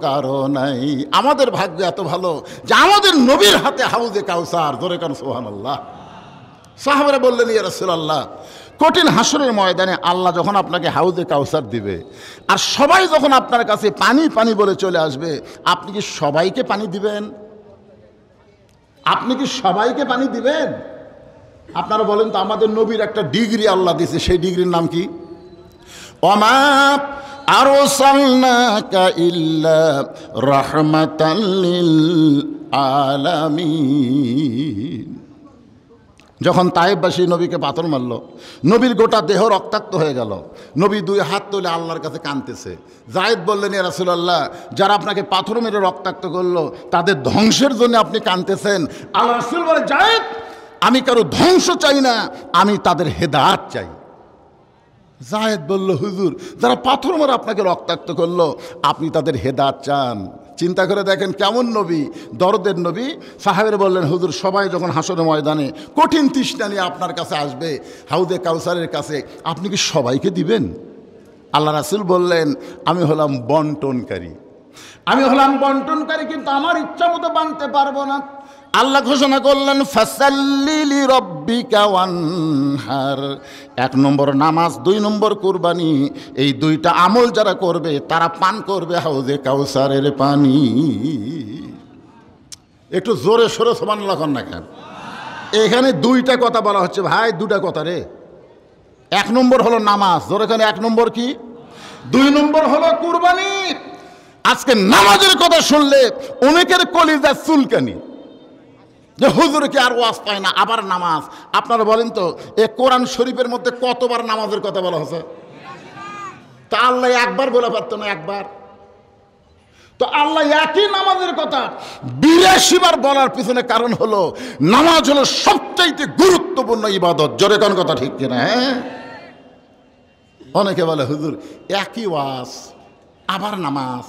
কারো নাই। আমাদের ভাগ্য এত ভালো যে আমাদের নবীর হাতে হাউজে কাউসার। জোরে কান সুবহানাল্লাহ। সাহাবারা বললেন, ইয়া রাসূলুল্লাহ, কঠিন হাসরের ময়দানে আল্লাহ যখন আপনাকে হাউজে কাউসার দিবে আর সবাই যখন আপনার কাছে পানি পানি বলে চলে আসবে, আপনি কি সবাইকে পানি দিবেন? আপনি কি সবাইকে পানি দিবেন? আপনারা বলেন তো, আমাদের নবীর একটা ডিগ্রি আল্লাহ দিয়েছে, সেই ডিগ্রির নাম কি? ওমা আরসালনাকা ইল্লা রাহমাতাল লিল আলামিন। যখন তায়েববাসী নবীকে পাথর মারল, নবীর গোটা দেহ রক্তাক্ত হয়ে গেল, নবী দুই হাত তুলে আল্লাহর কাছে কাঁদতেছে। যায়েদ বললেন, ইয়া রাসূলুল্লাহ, যারা আপনাকে পাথর মেরে রক্তাক্ত করলো তাদের ধ্বংসের জন্য আপনি কাঁদতেছেন। আল্লাহ রাসূল বলে, যায়েদ, আমি কারো ধ্বংস চাই না, আমি তাদের হেদায়েত চাই। যায়েদ বলল, হুজুর, যারা পাথর মারা আপনাকে রক্তাক্ত করলো আপনি তাদের হেদায়েত চান। চিন্তা করে দেখেন কেমন নবী, দরদের নবী। সাহাবেরা বললেন, হুজুর, সবাই যখন হাসরের ময়দানে কঠিন তৃষ্ণা নিয়ে আপনার কাছে আসবে হাউজে কাউসারের কাছে, আপনি কি সবাইকে দিবেন? আল্লাহ রাসূল বললেন, আমি হলাম বন্টনকারী, কিন্তু আমার ইচ্ছা মতো বানতে পারবো না। আল্লাহ ঘোষণা করলেন, ফাসাল্লি লিরাব্বিকা ওয়ানহার। 1 নম্বর নামাজ, 2 নম্বর কুরবানি, এই 2টা আমল যারা করবে তারা পান করবে হাউজে কাউসারের পানি। একটু জোরে সোরে সুবহানাল্লাহ না কেন? এখানে 2টা কথা বলা হচ্ছে ভাই, 2টা কথা রে। 1 নম্বর হলো নামাজ, জোরে এখানে 1 নম্বর কি? 2 নম্বর হলো কুরবানি। আজকে নামাজের কথা শুনলে অনেকের কলিজা চুলকানি, যে হুজুর কি আর ওয়াজ পায় না, আবার নামাজ। আপনারা বলেন তো, এ কোরআন শরীফের মধ্যে কতবার নামাজের কথা বলা হয়েছে? তা আল্লাহ একবার বলে পারতো না? একবার। তো আল্লাহ একই নামাজের কথা 82 বার বলার পিছনে কারণ হলো, নামাজ হলো সবচাইতে গুরুত্বপূর্ণ ইবাদত। জোরে কোন কথা, ঠিক কিনা? হ্যাঁ। অনেকে বলে, হুজুর একই ওয়াজ আবার নামাজ।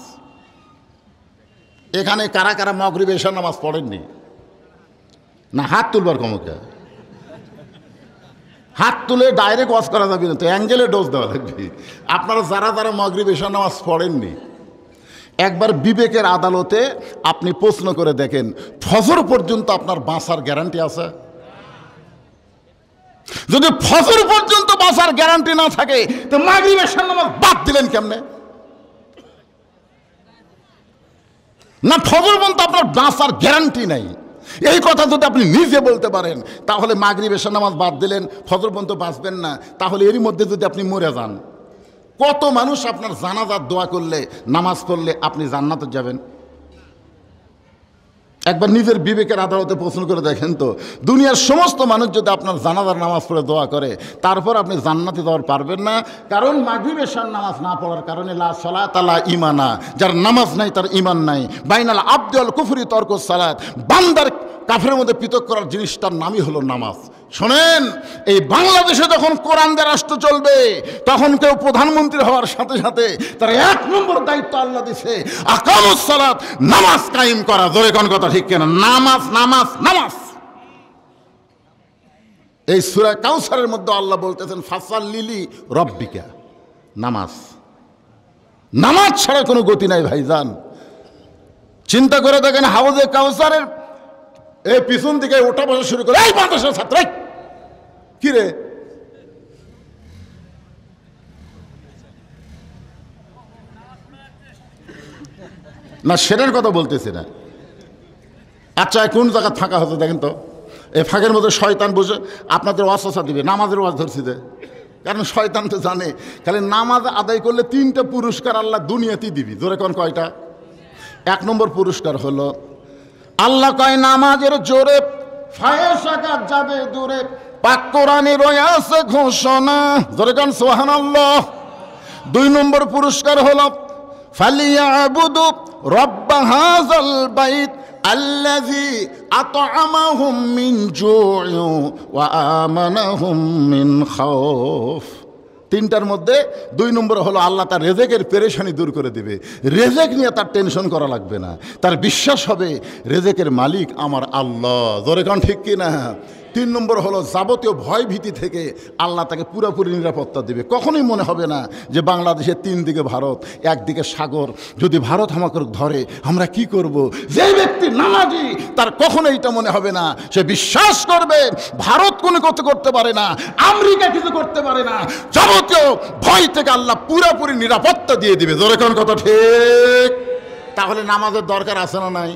এখানে কারা কারা মাগরিব এশার নামাজ পড়েননি? না, হাত তুলবার কমকে, হাত তুলে ডাইরেক্ট ওয়াজ করা যাবে না, তো অ্যাঙ্গেলে ডোজ দেওয়া লাগবে। আপনারা যারা যারা মাগরিব এশার নামাজ পড়েননি, একবার বিবেকের আদালতে আপনি প্রশ্ন করে দেখেন, ফজর পর্যন্ত আপনার বাঁচার গ্যারান্টি আছে? যদি ফজর পর্যন্ত বাঁচার গ্যারান্টি না থাকে, তো মাগরিব এশার নামাজ বাদ দিলেন কেমনে? না, ফজর পর্যন্ত আপনার বাঁচার গ্যারান্টি নাই, এই কথা যদি আপনি নিজে বলতে পারেন, তাহলে মাগরিব এশার নামাজ বাদ দিলেন, ফজর পর্যন্ত বাঁচবেন না। তাহলে এরই মধ্যে যদি আপনি মরে যান, কত মানুষ আপনার জানাজার দোয়া করলে, নামাজ পড়লে আপনি জান্নাতে যাবেন? একবার নিজের বিবেকের আদালতে প্রশ্ন করে দেখেন তো, দুনিয়ার সমস্ত মানুষ যদি আপনার জানাজার নামাজ পড়ে দোয়া করে, তারপর আপনি জান্নাতে যাওয়ার পারবেন না। কারণ মাগরিব এশার নামাজ না পড়ার কারণে লা সালাতা লা ঈমানা, যার নামাজ নাই তার ঈমান নাই। বাইনাল আবদি ওয়াল কুফরি তরকুস সালাত, বান্দার কাফের মধ্যে পৃথক করার জিনিসটার নামই হলো নামাজ। শোনেন, এই বাংলাদেশে যখন কোরআন দিয়ে রাষ্ট্র চলবে, তখন কেউ প্রধানমন্ত্রী হওয়ার সাথে সাথে তার 1 নম্বর দায়িত্ব আল্লাহ দিছে আকামুস সালাত, নামাজ কায়েম করা। জোরে কোন কথা, ঠিক কিনা? নামাজ নামাজ নামাজ। এই সূরা কাউসারের মধ্যে আল্লাহ বলতেছেন, ফাসাল্লি লিরাব্বিকা, নামাজ। নামাজ ছাড়া কোনো গতি নাই ভাইজান। চিন্তা করে দেখেন, হাউজে কাউসারের এই পিছন দিকে ওঠা বসা শুরু করে, এই মাদ্রাসার ছাত্র, কি রে? না, সেটার কথা বলতেছি না। আচ্ছা, কোন জায়গা ফাঁকা হতে দেখেন তো, এই ফাঁকের মধ্যে শয়তান বসে আপনাদের ওয়াসওয়াসা দিবে, নামাজের ওয়াজ ধরছি যে কারণ শয়তান তো জানে খালি নামাজ আদায় করলে 3টা পুরস্কার আল্লাহ দুনিয়াতেই দিবি। জোরে কোন কয়টা? 1 নম্বর পুরস্কার হলো আল্লাহ কয় নামাজের জোরে ফায়েসাকাত যাবে দূরে, পাক কোরআনে রয়েছে ঘোষণা। জোরে কোন সুবহানাল্লাহ। 2 নম্বর পুরস্কার হলো ফালিয়াবুদু রব্ব হাযাল বাইত আল্লাযী আত'আমাহুম মিন জু'ইন ওয়া আমানাহুম মিন খাউফ। 3টার মধ্যে 2 নম্বর হলো আল্লাহ তার রেজেকের পেরেশানি দূর করে দিবে। রেজেক নিয়ে তার টেনশন করা লাগবে না, তার বিশ্বাস হবে রেজেকের মালিক আমার আল্লাহ। জোরে কোন ঠিক কি না? 3 নম্বর হলো যাবতীয় ভয় ভীতি থেকে আল্লাহ তাকে পুরোপুরি নিরাপত্তা দেবে। কখনোই মনে হবে না যে বাংলাদেশের 3 দিকে ভারত, একদিকে সাগর, যদি ভারত আমাকে ধরে আমরা কি করব। যে ব্যক্তি নামাজি তার কখনো এটা মনে হবে না, সে বিশ্বাস করবে ভারত কোনো করতে পারে না, আমেরিকা কিছু করতে পারে না, যাবতীয় ভয় থেকে আল্লাহ পুরোপুরি নিরাপত্তা দিয়ে দিবে। জোরে কোন কথা ঠিক? তাহলে নামাজের দরকার আছে না নাই?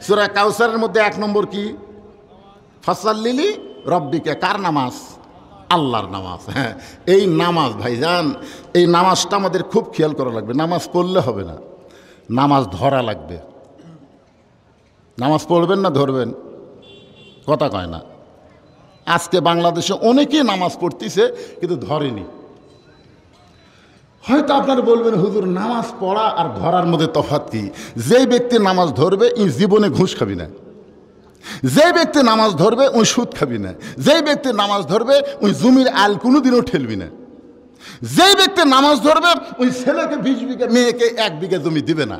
সূরা কাউসারের মধ্যে 1 নম্বর কি? ফাসাল্লিলি রব্বিকে। কার নামাজ? আল্লাহর নামাজ। হ্যাঁ, এই নামাজ ভাইজান, এই নামাজটা আমাদের খুব খেয়াল করা লাগবে। নামাজ পড়লে হবে না, নামাজ ধরা লাগবে। নামাজ পড়বেন না ধরবেন? কথা কয় না। আজকে বাংলাদেশে অনেকেই নামাজ পড়তেছে কিন্তু ধরেনি। হয়তো আপনারা বলবেন হুজুর নামাজ পড়া আর ধরার মধ্যে তফাৎ কি? যেই ব্যক্তি নামাজ ধরবে এই জীবনে ঘুষ খাবি না, যে ব্যক্তি নামাজ ধরবে ওই সুদ খাবি না, যেই ব্যক্তি নামাজ ধরবে ওই জমির আল কোনোদিনও ঠেলবি না, যেই ব্যক্তি নামাজ ধরবে ওই ছেলেকে 20 বিঘা মেয়েকে 1 বিঘা জমি দিবে না।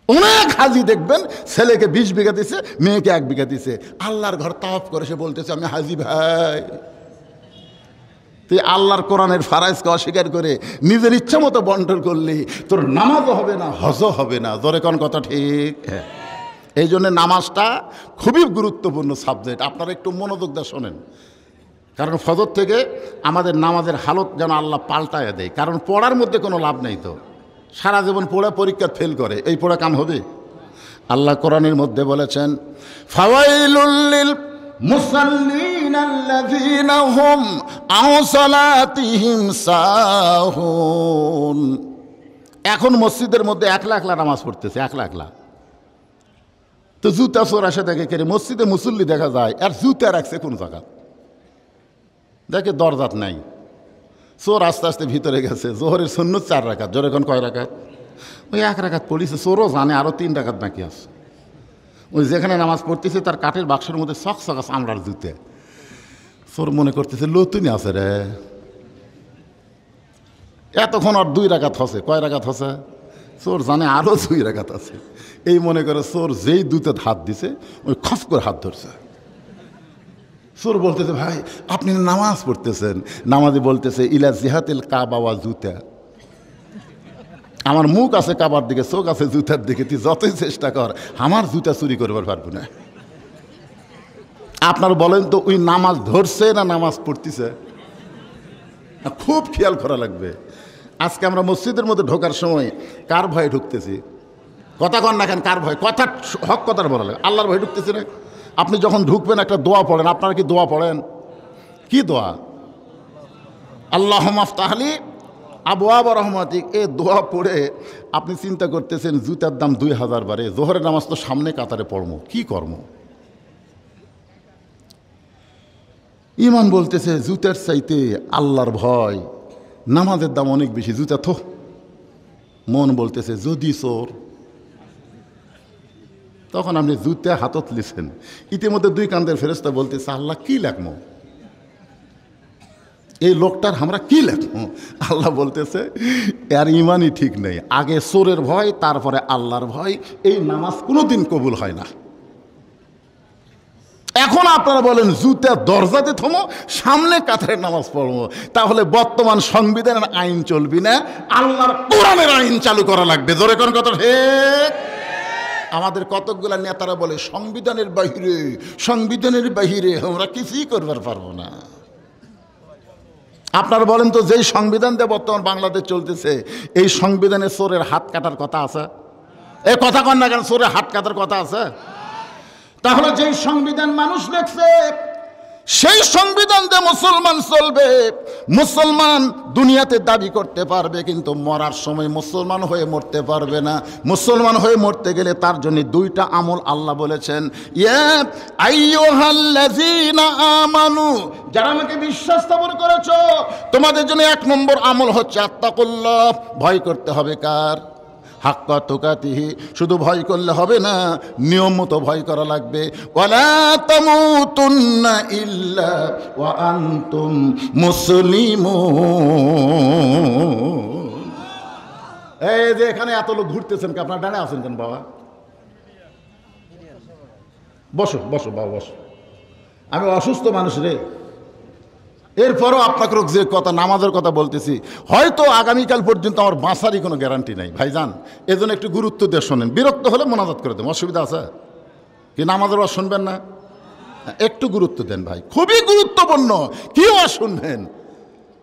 অনেক হাজি দেখবেন ছেলেকে 20 বিঘা দিছে, মেয়েকে 1 বিঘা দিছে। আল্লাহর ঘর তাওয়াফ করে সে বলতেছে আমি হাজি ভাই। তুই আল্লাহর কোরআনের ফারাইজকে অস্বীকার করে নিজের ইচ্ছা মতো বন্টন করলি, তোর নামাজও হবে না, হজও হবে না। জোরে কোন কথা ঠিক? হ্যাঁ, এই জন্য নামাজটা খুবই গুরুত্বপূর্ণ সাবজেক্ট। আপনারা একটু মনোযোগ দিয়ে শোনেন, কারণ ফজর থেকে আমাদের নামাজের হালত যেন আল্লাহ পাল্টায় দেয়। কারণ পড়ার মধ্যে কোনো লাভ নেই। তো সারা জীবন পড়ে পরীক্ষা ফেল করে, এই পড়া কাম হবে? আল্লাহ কোরআনের মধ্যে বলেছেন ফাওয়াইলুল লিল মুসাল্লিন আল্লাযীনা হুম আন সালাতিহিম সাহুন। এখন মসজিদের মধ্যে একলা একলা নামাজ পড়তেছে, একলা একলা। তো জুতা চোর আসে দেখে কেড়ে মসজিদে মুসল্লি দেখা যায়, আর জুতা রাখছে কোন জায়গা দেখে দরজাত নাই। চোর আস্তে আস্তে ভিতরে গেছে। জোহরের সুন্নত 4 রাকাত। জোরে কোন কয় রাকাত? ওই 1 রাকাত পড়িছে। চোরও জানে আরও 3 রাকাত বাকি আছে। ওই যেখানে নামাজ পড়তেছে তার কাঠের বাক্সের মধ্যে চকচকা চামড়ার জুতে। চোর মনে করতেছে লতুনি আছে রে। এতক্ষণ আর 2 রাকাত হসে। কয় রাকাত হসে? চোর জানে আরও 2 রাকাত আছে। এই মনে করে চোর যেই দুতে হাত দিছে ওই খস করে হাত ধরছে। চোর বলতেছে ভাই আপনি নামাজ পড়তেছেন। নামাজি বলতেছে ইলা জিহাতিল কাবা ওয়া জুতা। আমার মুখ আছে কাবার দিকে, চোখ আছে জুতার দিকে, তুই যতই চেষ্টা কর আমার জুতা চুরি করবার পারবো না। আপনার বলেন তো ওই নামাজ ধরছে না নামাজ পড়তেছে? খুব খেয়াল করা লাগবে। আজকে আমরা মসজিদের মধ্যে ঢোকার সময় কার ভয়ে ঢুকতেছি? কথা কন না কেন? কার ভয়? কথা হক কথার বলা লাগে। আল্লাহর ভয় ঢুকতেছি না? আপনি যখন ঢুকবেন একটা দোয়া পড়েন। আপনারা কি দোয়া পড়েন? কি দোয়া? আল্লাহুম্মা আফতাহলি আবওয়াবা রহমাতিক। এই দোয়া পড়ে আপনি চিন্তা করতেছেন জুতার দাম 2000 বারে, জোহরের নামাজ তো সামনে কাতারে পড়বো, কি কর্ম? ইমান বলতেছে জুতার চাইতে আল্লাহর ভয়, নামাজের দাম অনেক বেশি, জুতা থো। মন বলতেছে যদি চোর। তখন আপনি জুতা হাতত লিছেন। ইতিমধ্যে 2 কান্দের ফেরেশতা বলতেছে আল্লাহ কি লেখমো, এই লোকটার আমরা কি লেখমো? আল্লাহ বলতেছে এর ইমানই ঠিক নেই। আগে চোরের ভয়, তারপরে আল্লাহর ভয়। এই নামাজ কোনোদিন কবুল হয় না। এখন আপনারা বলেন জুতা দরজাতে থমো, সামনে কাতারের নামাজ পড়বো। তাহলে বর্তমান সংবিধানের আইন চলবি না, আল্লাহর কোরআনের আইন চালু করা লাগবে। জোরে কোন কথা ঠিক? আমাদের কতকগুলা নেতারা বলে সংবিধানের বাহিরে, সংবিধানের বাহিরে আমরা কিছুই করবার পারবো না। আপনারা বলেন তো যেই সংবিধান দিয়ে বর্তমান বাংলাদেশ চলতেছে, এই সংবিধানে চোরের হাত কাটার কথা আছে? এই কথা কন না কেন? চোরের হাত কাটার কথা আছে? তাহলে যেই সংবিধান মানুষ লেখছে সেই সংবিধান দিয়ে মুসলমান চলবে, মুসলমান দুনিয়াতে দাবি করতে পারবে, কিন্তু মরার সময় মুসলমান হয়ে মরতে পারবে না। মুসলমান হয়ে মরতে গেলে তার জন্য দুইটা আমল আল্লাহ বলেছেন, ইয়া আইয়ুহাল্লাযীনা আমানু, যারা আমাকে বিশ্বাস স্থাপন করেছো, তোমাদের জন্য এক নম্বর আমল হচ্ছে আত্তাকুল্লাহ, ভয় করতে হবে কার? হাক্কা তুকাতিহি। শুধু ভয় করলে হবে না, নিয়ম মতো ভয় করা লাগবে। ওয়ালা তামুতুন্না ইল্লা ওয়া আনতুম মুসলিমুন। এই যে এখানে এত লোক ঘুরতেছেন, আপনার ডানে আছেন কেন বাবা? বসো বসো বাবা বসো। আমি অসুস্থ মানুষ রে, এরপরও আপনাকে যে কথা নামাজের কথা বলতেছি, হয়তো আগামীকাল পর্যন্ত আমার বাঁচারই কোনো গ্যারান্টি নাই ভাইজান। এজন্য একটু গুরুত্ব দিয়ে শোনেন, বিরক্ত হলে মোনাজাত করে দেন, অসুবিধা আছে কি? নামাজের ওয়াজ শুনবেন না? একটু গুরুত্ব দেন ভাই, খুবই গুরুত্বপূর্ণ। কি ওয়াজ শুনবেন?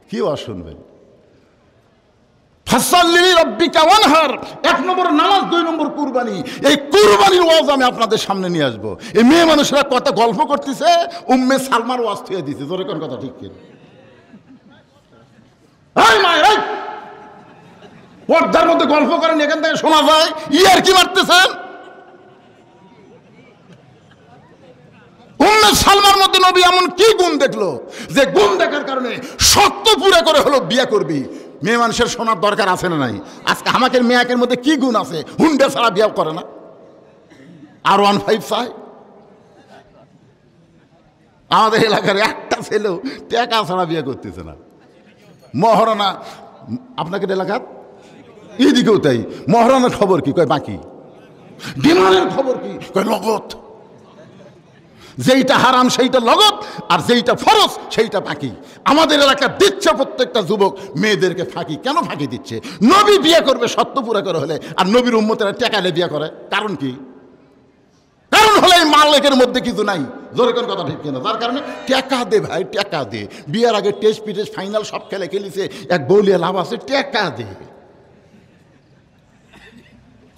কি ওয়াজ শুনবেন? ফাসাল্লি লিরাব্বিকা ওয়ানহার, এক নম্বর নামাজ, দুই নম্বর কুরবানি। এই কুরবানির ওয়াজ আমি আপনাদের সামনে নিয়ে আসবো। এই মেয়ে মানুষরা কত গল্প করতেছে, উম্মে সালমার ওয়াজ থুয়ে দিছে, জোরে কোন কথা ঠিক কি? পর্দার মধ্যে গল্প করেন, এখান থেকে শোনা যায় ইয়ার কি মারতেছেন। উম্মে সালমার মধ্যে নবী এমন কি গুণ দেখলো, যে গুণ দেখার কারণে শর্ত পুরো করে হলো বিয়ে করবি। মেয়ে মানুষের শোনার দরকার আছে না নাই? আজকে আমাকে মেয়াকের মধ্যে কি গুণ আছে, হুন্ডা ছাড়া বিয়ে করে না, আর 15 চাই। আমাদের এলাকার একটা ছেলেও টাকা ছাড়া বিয়ে করতেছে না। মহারণা আপনাকে এলাকার এদিকেও তাই। মহারণার খবর কি? কয় বাকি। ডিমান্ডের খবর কি? কয় লগত। যেইটা হারাম সেইটা লগত, আর যেইটা ফরজ সেইটা ফাঁকি। আমাদের এলাকা দিচ্ছে প্রত্যেকটা যুবক মেয়েদেরকে ফাঁকি। কেন ফাঁকি দিচ্ছে? নবী বিয়ে করবে সত্য পুরা করে হলে, আর নবীর উম্মতেরা টেকালে বিয়ে করে। কারণ কি? কারণ হলে এই মালিকের মধ্যে কিছু নাই, জোরে কোন কথা ঠিক কিনা? যার কারণে টেকা দে ভাই, টেকা দে। বিয়ের আগে টেস্ট পিটেস্ট ফাইনাল সব খেলেছে, এক বউলিয়া লাভ আছে, টেকা দে।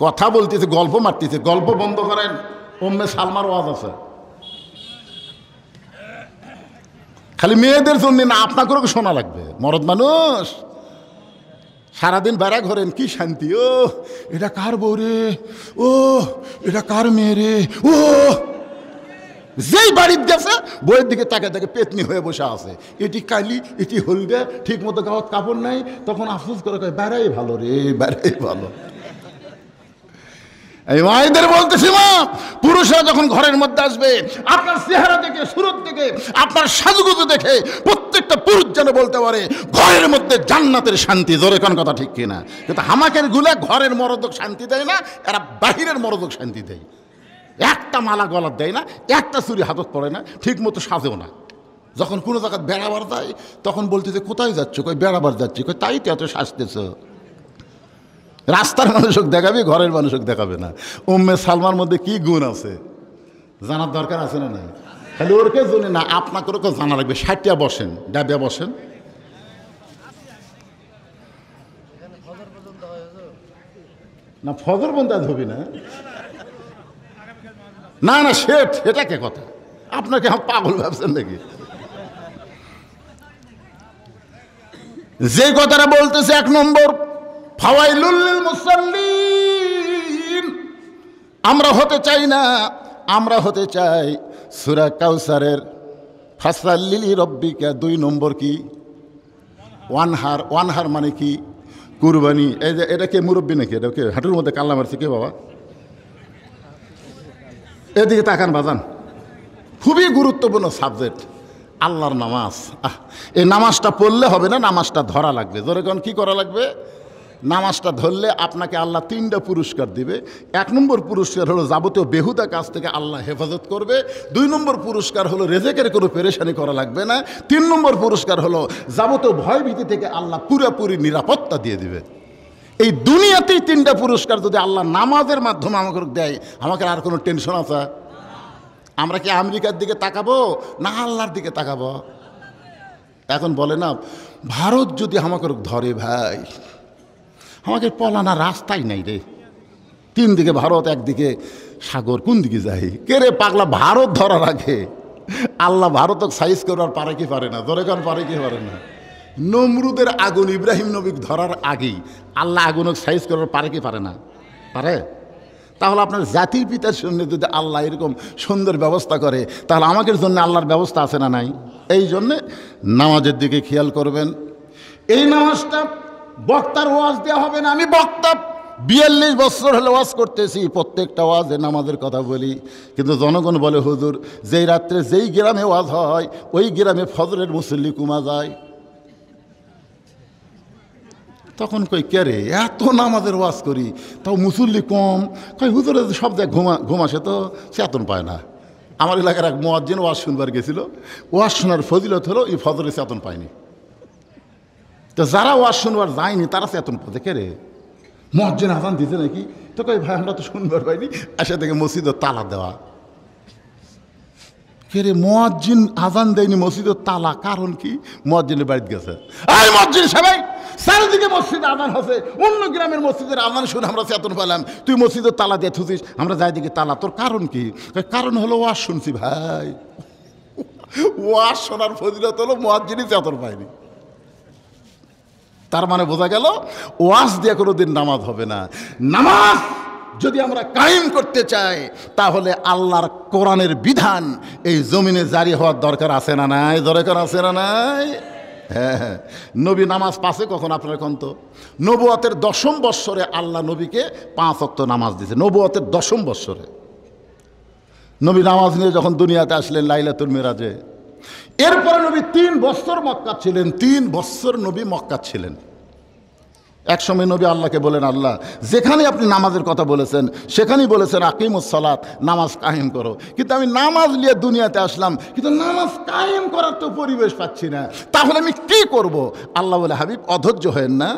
কথা বলতেছে, গল্প মারতেছে, গল্প বন্ধ করেন। উম্মে সালমার ওয়াজ আছে, খালি মেয়েদের জন্য না, আপনাকেও শোনা লাগবে। মরদ মানুষ সারাদিন বেড়া ঘরেন, কি শান্তি। ও এটা কার বউ রে, ও এটা কার মেয়ে রে, ও যেই বাড়িতে গেছে বইয়ের দিকে তাকে তাকে পেতনি হয়ে বসে আছে। এটি কালি, এটি হলদে, ঠিক মতো গাওয়াত কাপড় নাই। তখন আফসোস করে কয় বেড়াই ভালো রে, বেড়াই ভালো। এই মায়েদের বলতেছি, মা, পুরুষরা যখন ঘরের মধ্যে আসবে, আপনার চেহারা দেখে, সুরত দেখে, আপনার সাজুগুজু দেখে প্রত্যেকটা পুরুষ যেন বলতে পারে ঘরের মধ্যে জান্নাতের শান্তি। জোরে কোন কথা ঠিক কিনা? কিন্তু হামাকের গুলা ঘরের মরদক শান্তি দেয় না, এরা বাহিরের মরদক শান্তি দেয়। একটা মালা গলার দেয় না, একটা চুরি হাতত পড়ে না, ঠিক মতো সাজেও না। যখন কোনো জায়গায় বেড়াবার যায়, তখন বলতেছে কোথায় যাচ্ছ? কই বেড়াবার যাচ্ছি। কই তাই তো এত সাজতেছ? রাস্তার মানুষক দেখাবে, ঘরের মানুষক দেখাবে না। উম্মে সালমার মধ্যে কি গুণ আছে জানার দরকার আছে না নাই? খালি ওরকে জন্য না, আপনাকে ওরকে জানা লাগবে। 60টা বসেন, ডাবিয়া বসেন। না ফজর বন্ধ হবি না, না না শেঠ, এটা কে কথা? আপনাকে পাগল ভাবছেন নাকি? যে কথাটা বলতেছে, এক নম্বর ফাওয়াইলুল লিল মুসাল্লিন। আমরা হতে চাই না, আমরা হতে চাই সূরা কাউসারের ফাসাল্লি লিরাব্বিকা। 2 নম্বর কি? ওয়ানহার। ওয়ানহার মানে কি? কুরবানি। এই যে এটা কে মুরব্বী নাকি? এটা কে হাঁটুর মধ্যে কাল্লা মারছে কে বাবা? এদিকে তাকান বাজান, খুবই গুরুত্বপূর্ণ সাবজেক্ট আল্লাহর নামাজ। এই নামাজটা পড়লে হবে না, নামাজটা ধরা লাগবে। ধরে কোন কি করা লাগবে? নামাজটা ধরলে আপনাকে আল্লাহ 3টা পুরস্কার দিবে। 1 নম্বর পুরস্কার হলো যাবতীয় বেহুদা কাজ থেকে আল্লাহ হেফাজত করবে। 2 নম্বর পুরস্কার হলো রেজেকের কোনো পেরেশানি করা লাগবে না। 3 নম্বর পুরস্কার হলো যাবতীয় ভয় ভীতি থেকে আল্লাহ পুরোপুরি নিরাপত্তা দিয়ে দিবে। এই দুনিয়াতেই 3টা পুরস্কার যদি আল্লাহ নামাজের মাধ্যমে আমাকে দেয়, আমাকে আর কোনো টেনশন আছে? আমরা কি আমেরিকার দিকে তাকাবো না আল্লাহর দিকে তাকাবো? এখন বলে না, ভারত যদি আমাকে ধরে ভাই, আমাকে পলানা রাস্তাই নাই রে। 3 দিকে ভারত, একদিকে সাগর, কোন দিকে যাই? কে রে পাগলা, ভারত ধরার আগে আল্লাহ ভারতক সাইজ করার পারে কি পারে না? ধরে কারণ পারে কি পারে না? নমরুদের আগুন ইব্রাহিম নবী ধরার আগেই আল্লাহ আগুনক সাইজ করার পারে কি পারে না? পারে। তাহলে আপনার জাতির পিতার জন্য যদি আল্লাহ এরকম সুন্দর ব্যবস্থা করে, তাহলে আমাদের জন্য আল্লাহর ব্যবস্থা আছে না নাই? এই জন্যে নামাজের দিকে খেয়াল করবেন। এই নামাজটা বক্তার ওয়াজ দেওয়া হবে না। আমি বক্তা 42 বছর হলে ওয়াজ করতেছি, প্রত্যেকটা ওয়াজে নামাজের কথা বলি, কিন্তু জনগণ বলে হুজুর যেই রাত্রে যেই গ্রামে ওয়াজ হয় ওই গ্রামে ফজরের মুসল্লি কমা যায়। তখন কই কে রে এত নামাজের ওয়াজ করি তাও মুসল্লি কম? কই হুজুরে সব জায়গায় ঘুমাসে তো চেতন পায় না। আমার এলাকার এক মুয়াজ্জিন ওয়াজ শুনবার গেছিল, ওয়াজ শোনার ফজিলত হলো এই ফজরে চেতন পায়নি। তো যারা ওয়াজ শুনবার যায়নি তারা চেতন পাচ্ছে। কে রে মুয়াজ্জিন আজান দিতে নাকি? তো কই ভাই আমরা তো শুনবার পাইনি, আসে থেকে মসজিদের তালা দেওয়া। কে রে মুয়াজ্জিন আজান দেয়নি মসজিদের তালা, কারণ কি? মুয়াজ্জিনের বাড়িতে গেছে। এই মুয়াজ্জিন সবাই চারিদিকে মসজিদে আজান হচ্ছে, অন্য গ্রামের মসজিদের আজান শুনে আমরা চেতন পেলাম, তুই মসজিদের তালা দিয়ে থুছিস, আমরা যাই দিকে তালা, তোর কারণ কি? কারণ হলো ওয়াজ শুনছি ভাই। ওয়াজ শোনার ফজিলত হলো মুয়াজ্জিনই চেতন পায়নি। তার মানে বোঝা গেল ওয়াজ দিয়ে কোনোদিন নামাজ হবে না। নামাজ যদি আমরা কায়েম করতে চাই তাহলে আল্লাহর কোরআনের বিধান এই জমিনে জারি হওয়ার দরকার আছে না নাই? দরকার আছে না নাই? হ্যাঁ, নবী নামাজ পাশে কখন আপনার কন্ত? নবুয়তের 10ম বৎসরে আল্লাহ নবীকে 5 ওয়াক্ত নামাজ দিয়েছে। নবুয়তের 10ম বৎসরে নবী নামাজ নিয়ে যখন দুনিয়াতে আসলেন লাইলাতুল মিরাজে। এরপরে নবী 3 বছর মক্কা ছিলেন। 3 বছর নবী মক্কা ছিলেন। এক সময় নবী আল্লাহকে বলেন, আল্লাহ যেখানে আপনি নামাজের কথা বলেছেন সেখানেই বলেছেন আকিমুস সালাত, নামাজ কায়েম করো, কিন্তু আমি নামাজ নিয়ে দুনিয়াতে আসলাম, কিন্তু নামাজ কায়েম করার তো পরিবেশ পাচ্ছি না, তাহলে আমি কি করব? আল্লাহ বলে, হাবিব অধৈর্য হয়েন না,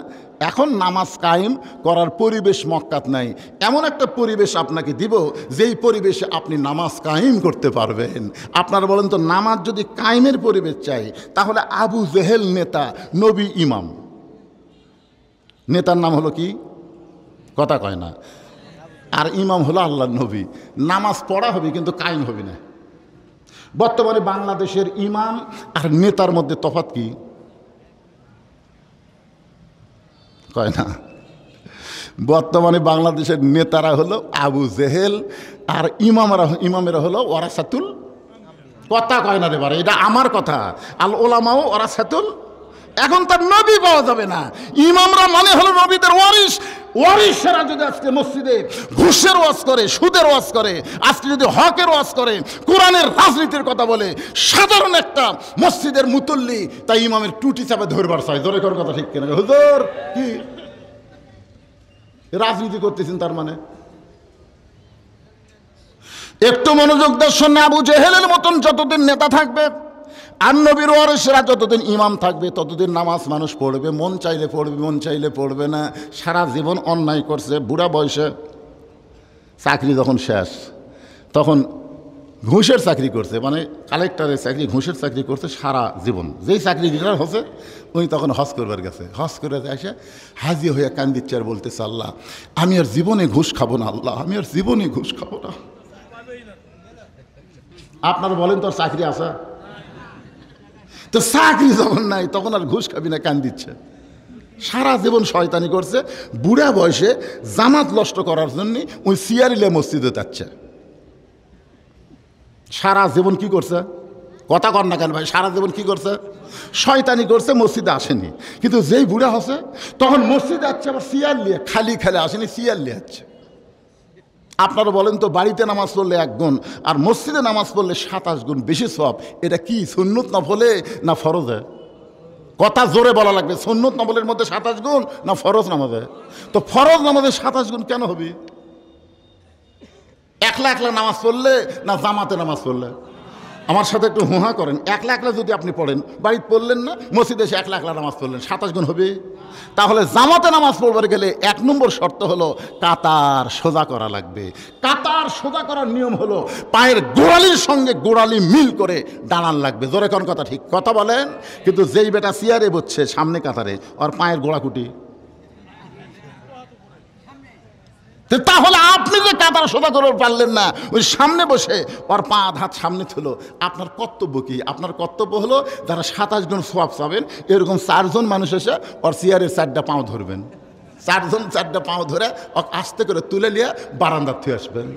এখন নামাজ কায়েম করার পরিবেশ মক্কাত নাই, এমন একটা পরিবেশ আপনাকে দিব যেই পরিবেশে আপনি নামাজ কায়েম করতে পারবেন। আপনারা বলেন তো, নামাজ যদি কায়েমের পরিবেশ চাই তাহলে আবু জেহেল নেতা, নবী ইমাম। নেতার নাম হলো কি? কথা কয় না। আর ইমাম হলো আল্লাহর নবী। নামাজ পড়া হবে কিন্তু কায়েম হবে না। বর্তমানে বাংলাদেশের ইমাম আর নেতার মধ্যে তফাৎ কি? কয় না। বর্তমানে বাংলাদেশের নেতারা হলো আবু জেহেল, আর ইমামেরা হলো ওয়ারাসাতুল। কথা কয় না রে বারে, এটা আমার কথা। আল ওলামাও ওয়ারাসাতুল। এখন তার নবী পাওয়া যাবে না। ইমামরা মানে হলো নবীদের ওয়ারিস। ওয়ারিসরা যদি আজকে মসজিদে ঘুষের ওয়াজ করে, সুদের ওয়াজ করে, আজকে যদি হকের ওয়াজ করে, কোরআনের রাজনীতির কথা বলে, সাধারণ একটা মসজিদের মুতল্লি তাই ইমামের টুটি চাপে ধরবার চাই। জোরে কর কথা ঠিক কেন? হুজুর কি রাজনীতি করতেছেন? তার মানে একটু মনোযোগ দর্শন। আবু জেহেলের মতন যতদিন নেতা থাকবে আর নবীর ওয়ারিসরা যতদিন ইমাম থাকবে ততদিন নামাজ মানুষ পড়বে, মন চাইলে পড়বে, মন চাইলে পড়বে না। সারা জীবন অন্যায় করছে, বুড়া বয়সে চাকরি যখন শেষ তখন ঘুষের চাকরি করছে, মানে কালেক্টরের চাকরি, ঘুষের চাকরি করছে সারা জীবন। যেই চাকরি রিটায়ার হচ্ছে উনি তখন হজ করবার গেছে। হজ করে এসে হাজি হয়ে কান্দিচ্ছে আর বলতেছে, আল্লাহ আমি আর জীবনে ঘুষ খাবো না, আল্লাহ আমি আর জীবনে ঘুষ খাবো না। আপনারা বলেন তোর চাকরি আছে? তো চাকরি যখন নাই তখন আর ঘুষ খাবি না, কান দিচ্ছে। সারা জীবন শয়তানি করছে, বুড়া বয়সে জামাত নষ্ট করার জন্য ওই সিয়ারিলে মসজিদে যাচ্ছে। সারা জীবন কি করছে? কথা কর না কেন ভাই? সারা জীবন কি করছে? শয়তানি করছে, মসজিদে আসেনি। কিন্তু যেই বুড়া হচ্ছে তখন মসজিদে আসছে, আবার সিয়ার লিয়ে, খালি খালি আসেনি, সিয়ার লিয়ে আসছে। আপনারা বলেন তো, বাড়িতে নামাজ পড়লে 1 গুণ আর মসজিদে নামাজ পড়লে 27 গুণ বেশি সওয়াব, এটা কি সুন্নত নফলে না ফরজে? কথা জোরে বলা লাগবে। সুন্নত নফলের মধ্যে 27 গুণ না ফরজ নামাজে? তো ফরজ নামাজে 27 গুণ কেন হবে? একলা একলা নামাজ পড়লে না জামাতে নামাজ পড়লে? আমার সাথে একটু হুহা করেন। একলা একলা যদি আপনি পড়েন, বাড়িতে পড়লেন না, মসজিদে এসে একলা একলা নামাজ পড়লেন, 27 গুণ হবে। তাহলে জামাতে নামাজ পড়বার গেলে 1 নম্বর শর্ত হলো কাতার সোজা করা লাগবে। কাতার সোজা করার নিয়ম হলো পায়ের গোড়ালির সঙ্গে গোড়ালি মিল করে দাঁড়ান লাগবে। জোরে কোন কথা ঠিক কথা বলেন? কিন্তু যেই বেটা চেয়ারে বসছে সামনে কাতারে, ওর পায়ের গোড়াকুটি তাহলে আপনি যে কাতার সোজা করে পারলেন না, ওই সামনে বসে ওর 5 হাত সামনে ছিল, আপনার কর্তব্য কি? আপনার কর্তব্য হলো যারা 27 জন সোয়াব পাবেন এরকম 4 জন মানুষ এসে ওর চেয়ারের 4টা পাও ধরবেন, 4 জন 4টা পাও ধরে ওকে আস্তে করে তুলে নিয়ে বারান্দার থেকে আসবেন।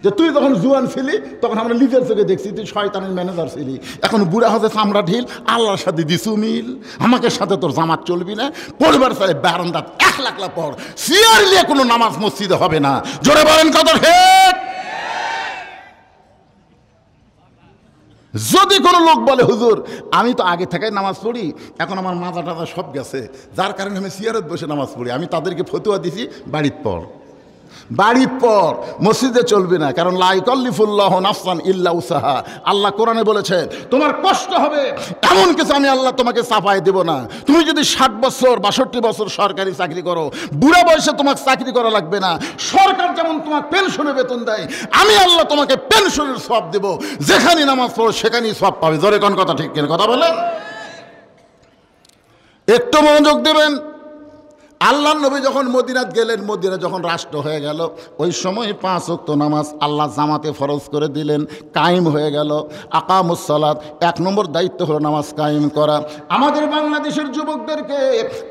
যে তুই যখন জুয়ান ছিলি তখন আমরা নিজের চোখে দেখছি তুই শয়তানের ম্যানেজার ছিলি, এখন বুড়া হতে চামড়া ঢিল, আল্লাহর সাথে দিছু মিল, আমাকে সাথে তোর জামাত চলবি না, পরিবার চাই বারান্দা 1 লাখ পর সিয়ার নিয়ে কোনো নামাজ মসজিদে হবে না। জোরে বলেন কত ঠিক? যদি কোনো লোক বলে হুজুর আমি তো আগে থেকেই নামাজ পড়ি, এখন আমার মাজা টাজা সব গেছে, যার কারণে আমি সিয়ারত বসে নামাজ পড়ি, আমি তাদেরকে ফতুয়া দিছি বাড়ির পর, বাড়ির পর মসজিদে চলবে না, কারণ লা ইকাল্লিফুল্লাহু নাফসান ইল্লা উসাহা। আল্লাহ কোরআনে বলেছে তোমার কষ্ট হবে, এমন কিছু আমি আল্লাহ তোমাকে চাপায় দেব না। তুমি যদি 60 বছর 62 বছর সরকারি চাকরি করো, বুড়া বয়সে তোমাকে চাকরি করা লাগবে না, সরকার যেমন তোমার পেনশনে বেতন দেয়, আমি আল্লাহ তোমাকে পেনশনের সওয়াব দেব, যেখানে নামাজ পড়ো সেখানেই সওয়াব পাবে। জোরে কোন কথা ঠিক কিনা কথা বলেন? একটু মনোযোগ দেবেন। আল্লাহ নবী যখন মদিনাত গেলেন, মদিনা যখন রাষ্ট্র হয়ে গেল, ওই সময় 5 ওয়াক্ত নামাজ আল্লাহ জামাতে ফরজ করে দিলেন, কায়েম হয়ে গেল। আকামুস সালাত, 1 নম্বর দায়িত্ব হলো নামাজ কায়েম করা। আমাদের বাংলাদেশের যুবকদেরকে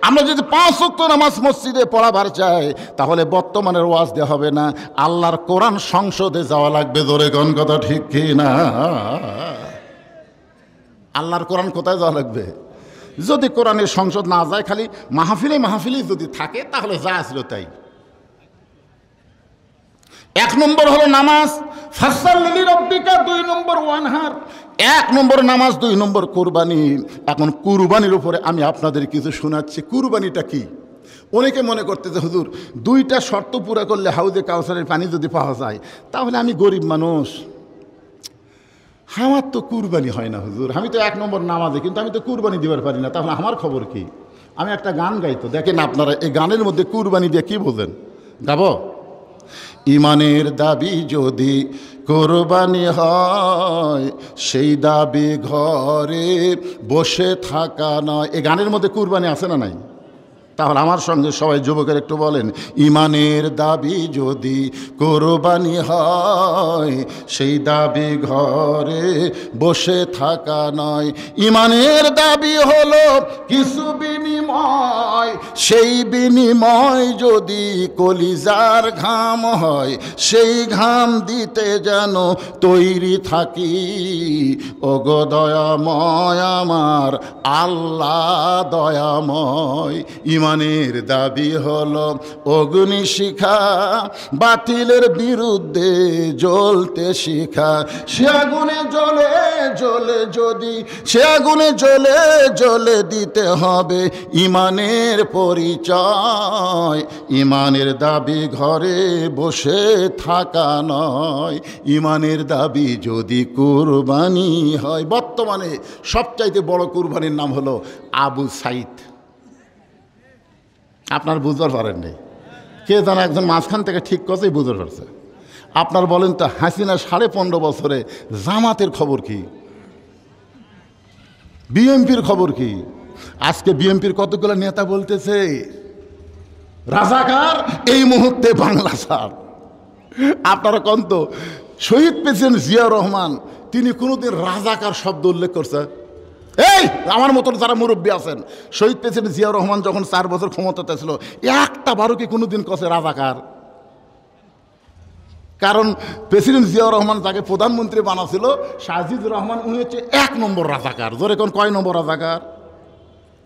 আমরা যদি 5 ওয়াক্ত নামাজ মসজিদে পড়াবার চাই, তাহলে বর্তমানের ওয়াজ দেওয়া হবে না, আল্লাহর কোরআন সংসদে যাওয়া লাগবে। জোরে কোন কথা ঠিক কি না? আল্লাহর কোরআন কোথায় যাওয়া লাগবে? যদি কোরআনের সংসদ না যায়, খালি মাহফিলে যদি থাকে, তাহলে যা আসলো তাই। 1 নম্বর হলো নামাজ, ফাসাল্লি লিরাব্বিকা, 2 নম্বর ওয়ানহার। 1 নম্বর নামাজ, 2 নম্বর কুরবানি। এখন কুরবানির উপরে আমি আপনাদের কিছু শোনাচ্ছি। কুরবানিটা কি? অনেকে মনে করতে যে হুজুর 2টা শর্ত পুরা করলে হাউজে কাউসারের পানি যদি পাওয়া যায়, তাহলে আমি গরিব মানুষ, আমার তো কুরবানি হয় না হুজুর, আমি তো 1 নম্বর নামাজে, কিন্তু আমি তো কুরবানি দিবার পারি না, তাহলে আমার খবর কি? আমি একটা গান গাইতো, দেখেন আপনারা এই গানের মধ্যে কুরবানি দিয়ে কি বোঝেন, গাবো? ইমানের দাবি যদি কোরবানি হয়, সেই দাবি ঘরে বসে থাকা নয়। এই গানের মধ্যে কুরবানি আছে না নাই? তাহলে আমার সঙ্গে সবাই যুবকের একটু বলেন, ইমানের দাবি যদি কোরবানি হয়, সেই দাবি ঘরে বসে থাকা নয়। ইমানের দাবি হলো কিছু বিনিময়, সেই বিনিময় যদি কলিজার ঘাম হয়, সেই ঘাম দিতে যেন তৈরি থাকি। ওগো দয়াময় আমার আল্লাহ দয়াময়। ইমানের দাবি হলো অগ্নিশিখা, বাতিলের বিরুদ্ধে জ্বলতে শিখা। সে আগুনে জ্বলে জ্বলে যদি, সে আগুনে জ্বলে জ্বলে দিতে হবে ইমানের পরিচয়। ইমানের দাবি ঘরে বসে থাকা নয়, ইমানের দাবি যদি কুরবানি হয়। বর্তমানে সবচাইতে বড় কুরবানির নাম হলো আবু সাইদ। আপনার বুঝতে পারেন নাই, কে জানা একজন মাঝখান থেকে ঠিক কথাই বুঝতে পারছে। আপনার বলেন তো, হাসিনা 15.5 বছরে জামাতের খবর কি, বিএনপির খবর কি? আজকে বিএনপির কতগুলো নেতা বলতেছে রাজাকার এই মুহূর্তে বাংলা ছাড়। আপনারা কোন তো শহীদ প্রেসিডেন্ট জিয়া রহমান, তিনি কোনোদিন রাজাকার শব্দ উল্লেখ করছে? এই আমার মতন যারা মুরব্বী আছেন, শহীদ প্রেসিডেন্ট জিয়া রহমান যখন 4 বছর ক্ষমতাতে ছিল, একটা বারো কি কোনোদিন কছে রাজাকার? কারণ প্রেসিডেন্ট জিয়া রহমান যাকে প্রধানমন্ত্রী বানাছিল শাহজিদুর রহমান, উনি হচ্ছে 1 নম্বর রাজাকার। জোরে কোন কয় নম্বর রাজাকার?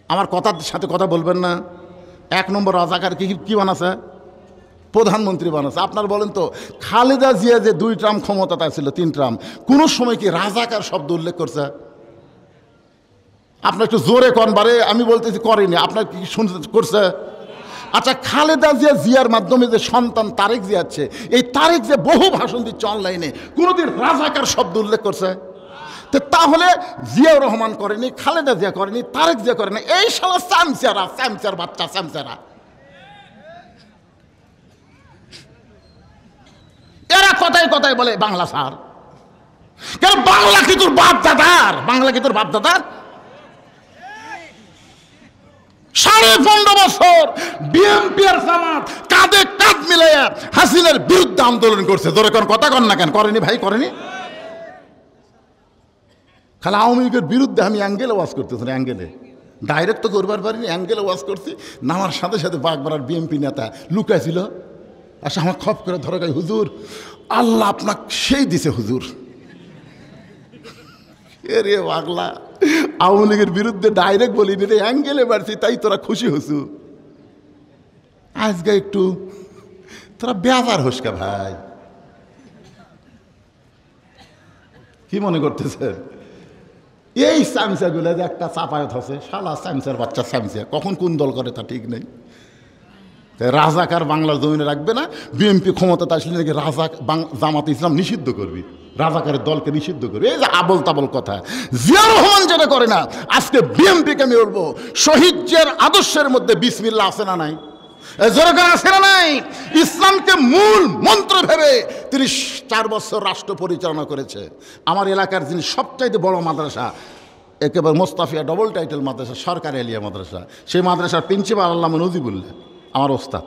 আমার কথার সাথে কথা বলবেন না। 1 নম্বর রাজাকার কি বানাছে? প্রধানমন্ত্রী বানাচ্ছে। আপনার বলেন তো, খালেদা জিয়া যে 2 টার্ম ক্ষমতাতে ছিল, 3 টার্ম, কোনো সময় কি রাজাকার শব্দ উল্লেখ করছে? আপনার একটু জোরে কন বারে, আমি বলতেছি করেনি, আপনার কি শুনতে করছে? আচ্ছা, খালেদা জিয়া জিয়ার মাধ্যমে যে সন্তান তারেক জিয়া আছে, এই তারেক যে বহু ভাষণ দিচ্ছে অনলাইনে, কোনোদিন রাজাকার শব্দ উল্লেখ করছে? তাহলে জিয়াউর রহমান করেনি, খালেদা জিয়া করেনি, তারেক জিয়া করেনি, এই শালা স্যামচার বাচ্চা স্যামচারা, এরা কথায় কথায় বলে বাংলা স্যার। কেন বাংলা কি তোর বাপ দাদার? বাংলা কি তোর বাপ দাদার? 15.5 বছর বিএনপি আর জামাত কাঁধে হাসিনার বিরুদ্ধে আন্দোলন করছে, জোরে কোন কথা কন না কেন? করেনি ভাই, করেনি? খালি আওয়ামী লীগের বিরুদ্ধে আমি অ্যাঙ্গেলে ওয়াজ করতেছি না, অ্যাঙ্গেলে ডাইরেক্ট তো করবার পারিনি, অ্যাঙ্গেলে ওয়াজ করছি। নামার সাথে সাথে বাগবাড়ার বিএমপি নেতা লুকাইছিল, আচ্ছা আমার খপ করে ধরে গাই, হুজুর আল্লাহ আপনাকে সেই দিছে হুজুর। রে পাগলা, আওয়ামী লীগের বিরুদ্ধে ডাইরেক্ট বলিনি রে, অ্যাঙ্গেলে বাড়ছি, তাই তোরা খুশি হসু। আজকে একটু তোরা বেজার হসকা ভাই, কি মনে করতেছেন? এই চামচাগুলো যে একটা চাপায়ত আছে, শালা চামচার বাচ্চা চামচা, কখন কোন দল করে তা ঠিক নেই। রাজাকার বাংলার জমিনে রাখবে না, বিএনপি ক্ষমতাতে আসলে নাকি জামাত ইসলাম নিষিদ্ধ করবি, রাজাকারের দলকে নিষিদ্ধ করবি। এই যে আবল তাবল কথা, জিয়াউর রহমান যেটা করে না, আজকে বিএনপিকে আমি বলবো শহীদ জিয়ার আদর্শের মধ্যে বিসমিল্লাহ আছে না নাই? জোরকার আছে না নাই? ইসলামকে মূল মন্ত্র ভেবে তিনি 4 বছর রাষ্ট্র পরিচালনা করেছে। আমার এলাকার যিনি সবচাইতে বড় মাদ্রাসা, একেবারে মোস্তাফিয়া ডবল টাইটেল মাদ্রাসা, সরকারি এলিয়া মাদ্রাসা, সেই মাদ্রাসার প্রিন্সিপাল আল্লামা নজিবুল্লাহ আমার ওস্তাদ।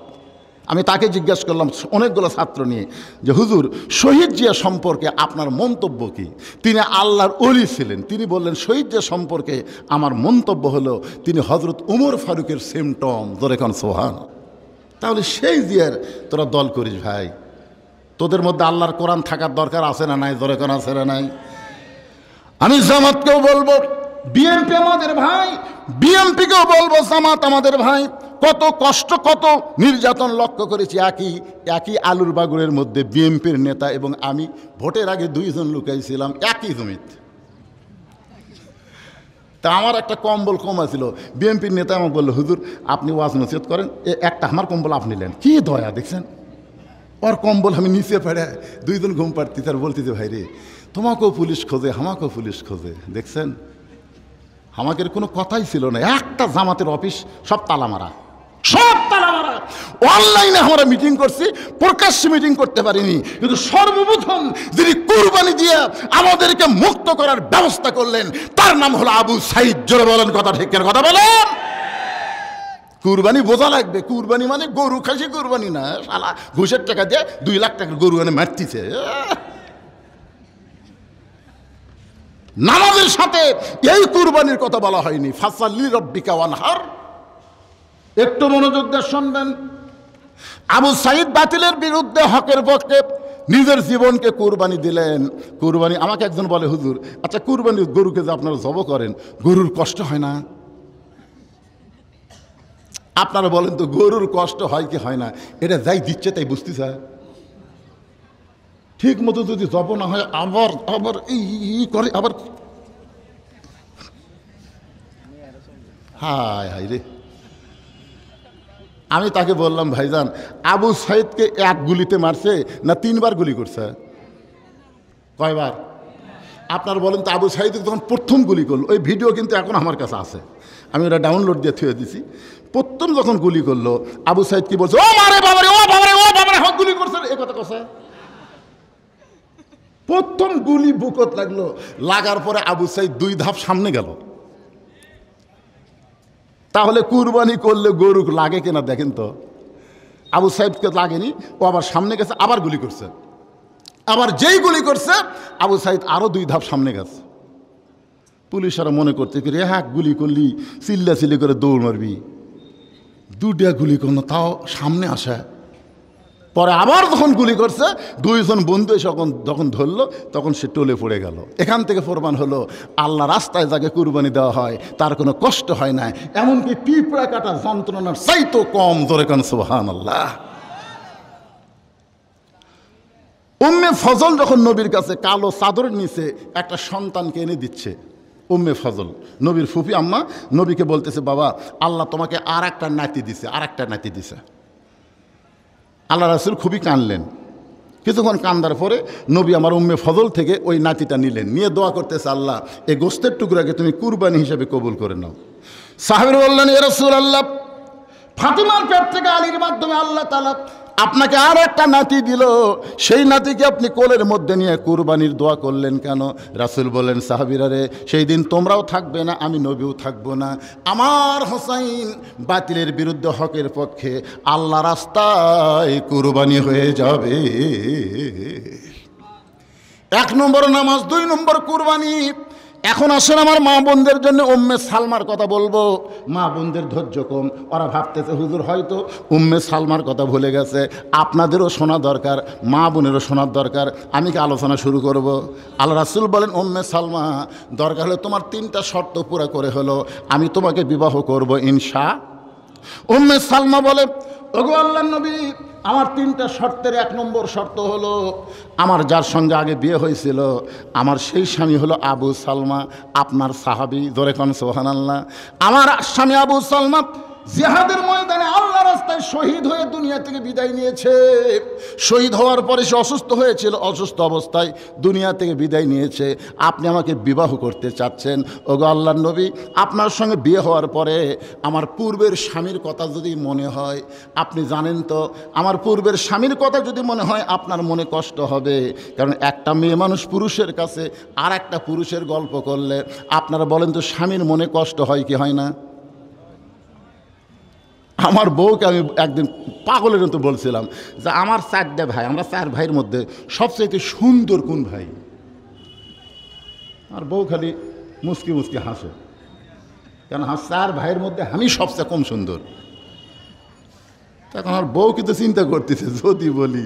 আমি তাকে জিজ্ঞাসা করলাম অনেকগুলো ছাত্র নিয়ে যে হুজুর শহীদ জিয়া সম্পর্কে আপনার মন্তব্য কি? তিনি আল্লাহর ওলি ছিলেন, তিনি বললেন শহীদ জিয়া সম্পর্কে আমার মন্তব্য হলো তিনি হজরত উমর ফারুকের সিমটম। ধরে কোন সোহান? তাহলে সেই জিয়ার তোরা দল করিস ভাই, তোদের মধ্যে আল্লাহর কোরআন থাকার দরকার আছে না নাই? ধরে কোন আছে না নাই? আমি জামাতকেও বলবো বিএনপি আমাদের ভাই, বিএনপিকেও বলবো জামাত আমাদের ভাই। কত কষ্ট, কত নির্যাতন লক্ষ্য করেছি। একই আলুর বাগুরের মধ্যে বিএনপির নেতা এবং আমি ভোটের আগে 2 জন লুকাইছিলাম একই জমিতে। তা আমার একটা কম্বল কমা ছিল, বিএনপির নেতা আমাকে বললো হুজুর আপনি ওয়াজ নসিহত করেন, একটা আমার কম্বল আপনি নেন। কি দয়া দেখছেন, ওর কম্বল আমি নিচে পেড়ে 2 জন ঘুম পাড়তি, তার বলতেছে ভাই রে তোমাকেও পুলিশ খোঁজে, আমাকেও পুলিশ খোঁজে। দেখছেন আমাদের কোনো কথাই ছিল না, একটা জামাতের অফিস সব তালা মারা, সব তালা মারা। অনলাইনে আমরা মিটিং করছি, প্রকাশ্যে মিটিং করতে পারিনি, কিন্তু সর্বপ্রথম যিনি কুরবানি দিয়ে আমাদেরকে মুক্ত করার ব্যবস্থা করলেন তার নাম হলো আবু সাইদ। জোরে বলেন কথা ঠিক কেন? কথা বলেন। কুরবানি বোঝা লাগবে, কুরবানি মানে গরু খাসি কুরবানি না, শালা ঘুষের টাকা দিয়ে 2 লাখ টাকার গরু এনে মারতিছে। নামাজের সাথে এই কুরবানির কথা বলা হয়নি। ফাসাল্লি রব্বিকা ওয়ানহার। একটু মনোযোগ দিয়ে শুনবেন। আবু সাইদ বাতিলের বিরুদ্ধে হকের পক্ষে নিজের জীবনকে কুরবানি দিলেন। কুরবানি, আমাকে একজন বলে হুজুর আচ্ছা কুরবানি গরুকে যে আপনারা জব করেন গরুর কষ্ট হয় না? আপনারা বলেন তো গরুর কষ্ট হয় কি হয় না? এটা যাই দিচ্ছে তাই বুঝতে চায়। ঠিক মতো যদি জব না হয় আবার আবার এই করে, আবার হায় হায় রে। আমি তাকে বললাম ভাইজান আবু সাইদকে 1 গুলিতে মারছে না 3 বার গুলি করছে? কয়বার? আপনার বলেন তো আবু সাইদকে যখন প্রথম গুলি করলো, ওই ভিডিও কিন্তু এখন আমার কাছে আছে, আমি ওটা ডাউনলোড দিয়ে থুয়ে দিছি। প্রথম যখন গুলি করলো আবু সাইদ কি বলছে? ও মারে বাবারে, ও বাবারে, ও বাবারে, হক গুলি করছে, এই কথা কথা। প্রথম গুলি বুকত লাগলো, লাগার পরে আবু সাইদ 2 ধাপ সামনে গেল। তাহলে কুরবানি করলে গরু লাগে কিনা দেখেন তো। আবু সাইদকে লাগেনি, ও আবার সামনে গেছে, আবার গুলি করছে। আবার যেই গুলি করছে আবু সাইদ আরো 2 ধাপ সামনে গেছে। পুলিশরা মনে করতে কি রে হ্যাঁ গুলি করলি চিল্লাচিল্লি করে দৌড় মারবি, 2টা গুলি করলো তাও সামনে আসে। পরে আবার যখন গুলি করছে 2 জন বন্ধু এসে যখন ধরলো তখন সে টলে পড়ে গেল। এখান থেকে প্রমাণ হলো আল্লাহ রাস্তায় যাকে কুরবানি দেওয়া হয় তার কোনো কষ্ট হয় না, এমনকি পিঁপড়া কাটা যন্ত্রণার চাইতো কম। ধরে কান সুবহানাল্লাহ। উম্মে ফজল যখন নবীর কাছে কালো চাদরের নিচে একটা সন্তানকে এনে দিচ্ছে, উম্মে ফজল নবীর ফুফি আম্মা নবীকে বলতেছে বাবা আল্লাহ তোমাকে আর একটা নাতি দিছে, আর একটা নাতি দিছে। আল্লাহ রাসূল খুবই কাঁদলেন। কিছুক্ষণ কান্দার পরে নবী আমার উম্মে ফজল থেকে ওই নাতিটা নিলেন, নিয়ে দোয়া করতেছে আল্লাহ এই গোস্তের টুকরাকে তুমি কুরবানি হিসেবে কবুল করে নাও। সাহাবীরা বললেন ইয়া রাসূলুল্লাহ ফাতিমার পেট থেকে আলীর মাধ্যমে আল্লাহ তাআলা আপনাকে আর একটা নাতি দিল, সেই নাতিকে আপনি কোলের মধ্যে নিয়ে কুরবানির দোয়া করলেন কেন? রাসূল বলেন, সাহাবীরা রে, সেই দিন তোমরাও থাকবে না, আমি নবীও থাকবো না। আমার হোসাইন বাতিলের বিরুদ্ধে হকের পক্ষে আল্লাহ রাস্তায় কুরবানি হয়ে যাবে। 1 নম্বর নামাজ, 2 নম্বর কুরবানি। এখন আসেন আমার মা বোনদের জন্য উম্মে সালমার কথা বলবো। মা বোনদের ধৈর্য কম, ওরা ভাবতেছে হুজুর হয়তো উম্মে সালমার কথা ভুলে গেছে। আপনাদেরও শোনা দরকার, মা বোনেরও শোনার দরকার। আমি কি আলোচনা শুরু করব? আল্লাহ রাসূল বলেন, উম্মে সালমা, দরকার হলে তোমার 3টা শর্ত পুরা করে হলো আমি তোমাকে বিবাহ করব ইনশা। উম্মে সালমা বলে, ওগো আল্লাহর নবী, আমার 3টা শর্তের 1 নম্বর শর্ত হলো আমার যার সঙ্গে আগে বিয়ে হয়েছিল আমার সেই স্বামী হলো আবু সালমা, আপনার সাহাবী, জোরে কোন সুবহানাল্লাহ। আমার স্বামী আবু সালমা জিহাদের ময়দানে আল্লাহর রাস্তায় শহীদ হয়ে দুনিয়া থেকে বিদায় নিয়েছে। শহীদ হওয়ার পরে সে অসুস্থ হয়েছিল, অসুস্থ অবস্থায় দুনিয়া থেকে বিদায় নিয়েছে। আপনি আমাকে বিবাহ করতে চাচ্ছেন। ওগো আল্লাহর নবী, আপনার সঙ্গে বিয়ে হওয়ার পরে আমার পূর্বের স্বামীর কথা যদি মনে হয়, আপনি জানেন তো আমার পূর্বের স্বামীর কথা যদি মনে হয় আপনার মনে কষ্ট হবে। কারণ একটা মেয়ে মানুষ পুরুষের কাছে আর একটা পুরুষের গল্প করলে আপনারা বলেন তো স্বামীর মনে কষ্ট হয় কি হয় না? আমার বউকে আমি একদিন পাগলের মতো বলছিলাম যে আমার 4টা ভাই, আমরা 4 ভাইয়ের মধ্যে সবচেয়ে সুন্দর কোন ভাই? আর বউ খালি মুচকি মুচকি হাসে, কারণ 4 ভাইয়ের মধ্যে আমি সবচেয়ে কম সুন্দর। তখন আমার বউ কিন্তু চিন্তা করতেছে, যদি বলি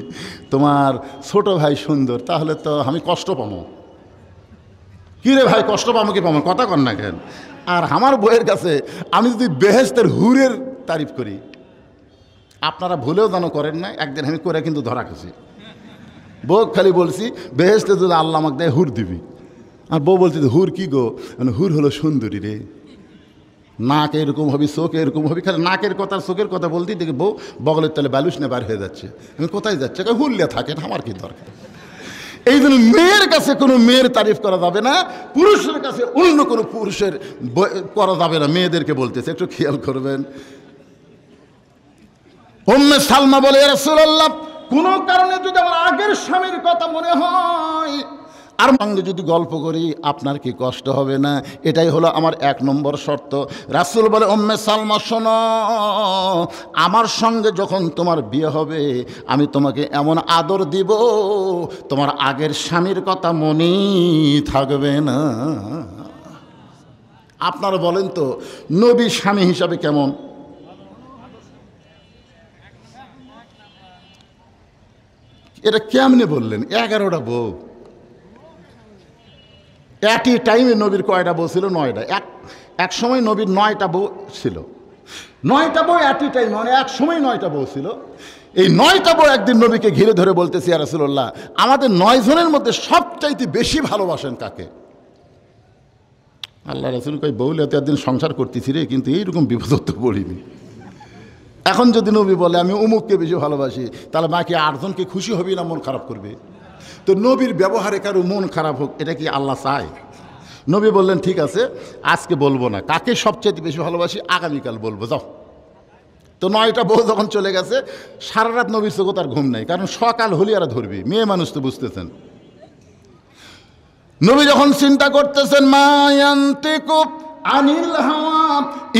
তোমার ছোট ভাই সুন্দর তাহলে তো আমি কষ্ট পাবো। কী রে ভাই, কষ্ট পাবো কি পাবো, কথা কর না কেন? আর আমার বউয়ের কাছে আমি যদি বেহেশতের হুরের তারিফ করি, আপনারা ভুলেও যেন করেন না, একদিন আমি করে কিন্তু ধরা খেয়েছি। বউ খালি বলছি বেহেশতে যদি আল্লাহ আমাকে দেয় হুর দিবি। আর বউ বলছি হুর কি গো? মানে হুর হলো সুন্দরী রে, নাক এরকম হবি, চোখ এরকম হবি। খালি নাকের কথা চোখের কথা বলতেই দেখি বউ বগলের তলে বালুস নিয়ে বার হয়ে যাচ্ছে। আমি কোথায় যাচ্ছে? হুরলে থাকে, আমার কি দরকার? এই জন্য মেয়ের কাছে কোনো মেয়ের তারিফ করা যাবে না, পুরুষের কাছে অন্য কোনো পুরুষের করা যাবে না। মেয়েদেরকে বলতেছে, একটু খেয়াল করবেন। উম্মে সালমা বলে, ইয়া রাসূলুল্লাহ, কোনো কারণে যদি আমার আগের স্বামীর কথা মনে হয় আর সঙ্গে যদি গল্প করি আপনার কি কষ্ট হবে না? এটাই হলো আমার 1 নম্বর শর্ত। রাসূল বলে, উম্মে সালমা শোনো, আমার সঙ্গে যখন তোমার বিয়ে হবে আমি তোমাকে এমন আদর দিব তোমার আগের স্বামীর কথা মনেই থাকবে না। আপনারা বলেন তো নবী স্বামী হিসাবে কেমন? এটা কেমনে বললেন? 11টা বউ একই টাইমে। নবীর কয়টা বউ ছিল? 9টা। এক সময় নবীর 9টা বউ ছিল। 9টা বউ একই টাইম, মানে এক সময় 9টা বউ ছিল। এই 9টা বউ একদিন নবীকে ঘিরে ধরে বলতেছি, ইয়া রাসূলুল্লাহ, আমাদের 9 জনের মধ্যে সবচাইতে বেশি ভালোবাসেন কাকে? আল্লাহ রাসূল কই, বউলে তো একদিন সংসার করতেছি রে, কিন্তু এইরকম বিপদ তো পড়িনি। এখন যদি নবী বলে আমি অমুককে বেশি ভালোবাসি, তাহলে বাকি 8 জনকে খুশি হবি না মন খারাপ করবে? তো নবীর ব্যবহারে কারো মন খারাপ হোক, এটা কি আল্লাহ চায়? নবী বললেন, ঠিক আছে, আজকে বলবো না কাকে সবচেয়ে বেশি ভালোবাসি, আগামীকাল বলবো, যাও। তো 9টা বউ যখন চলে গেছে, সারা রাত নবীর চোখে তার ঘুম নাই, কারণ সকাল হলি আর ধরবি, মেয়ে মানুষ তো বুঝতেছেন। নবী যখন চিন্তা করতেছেন, মা ইয়ান্তিকু আনিল হাওয়া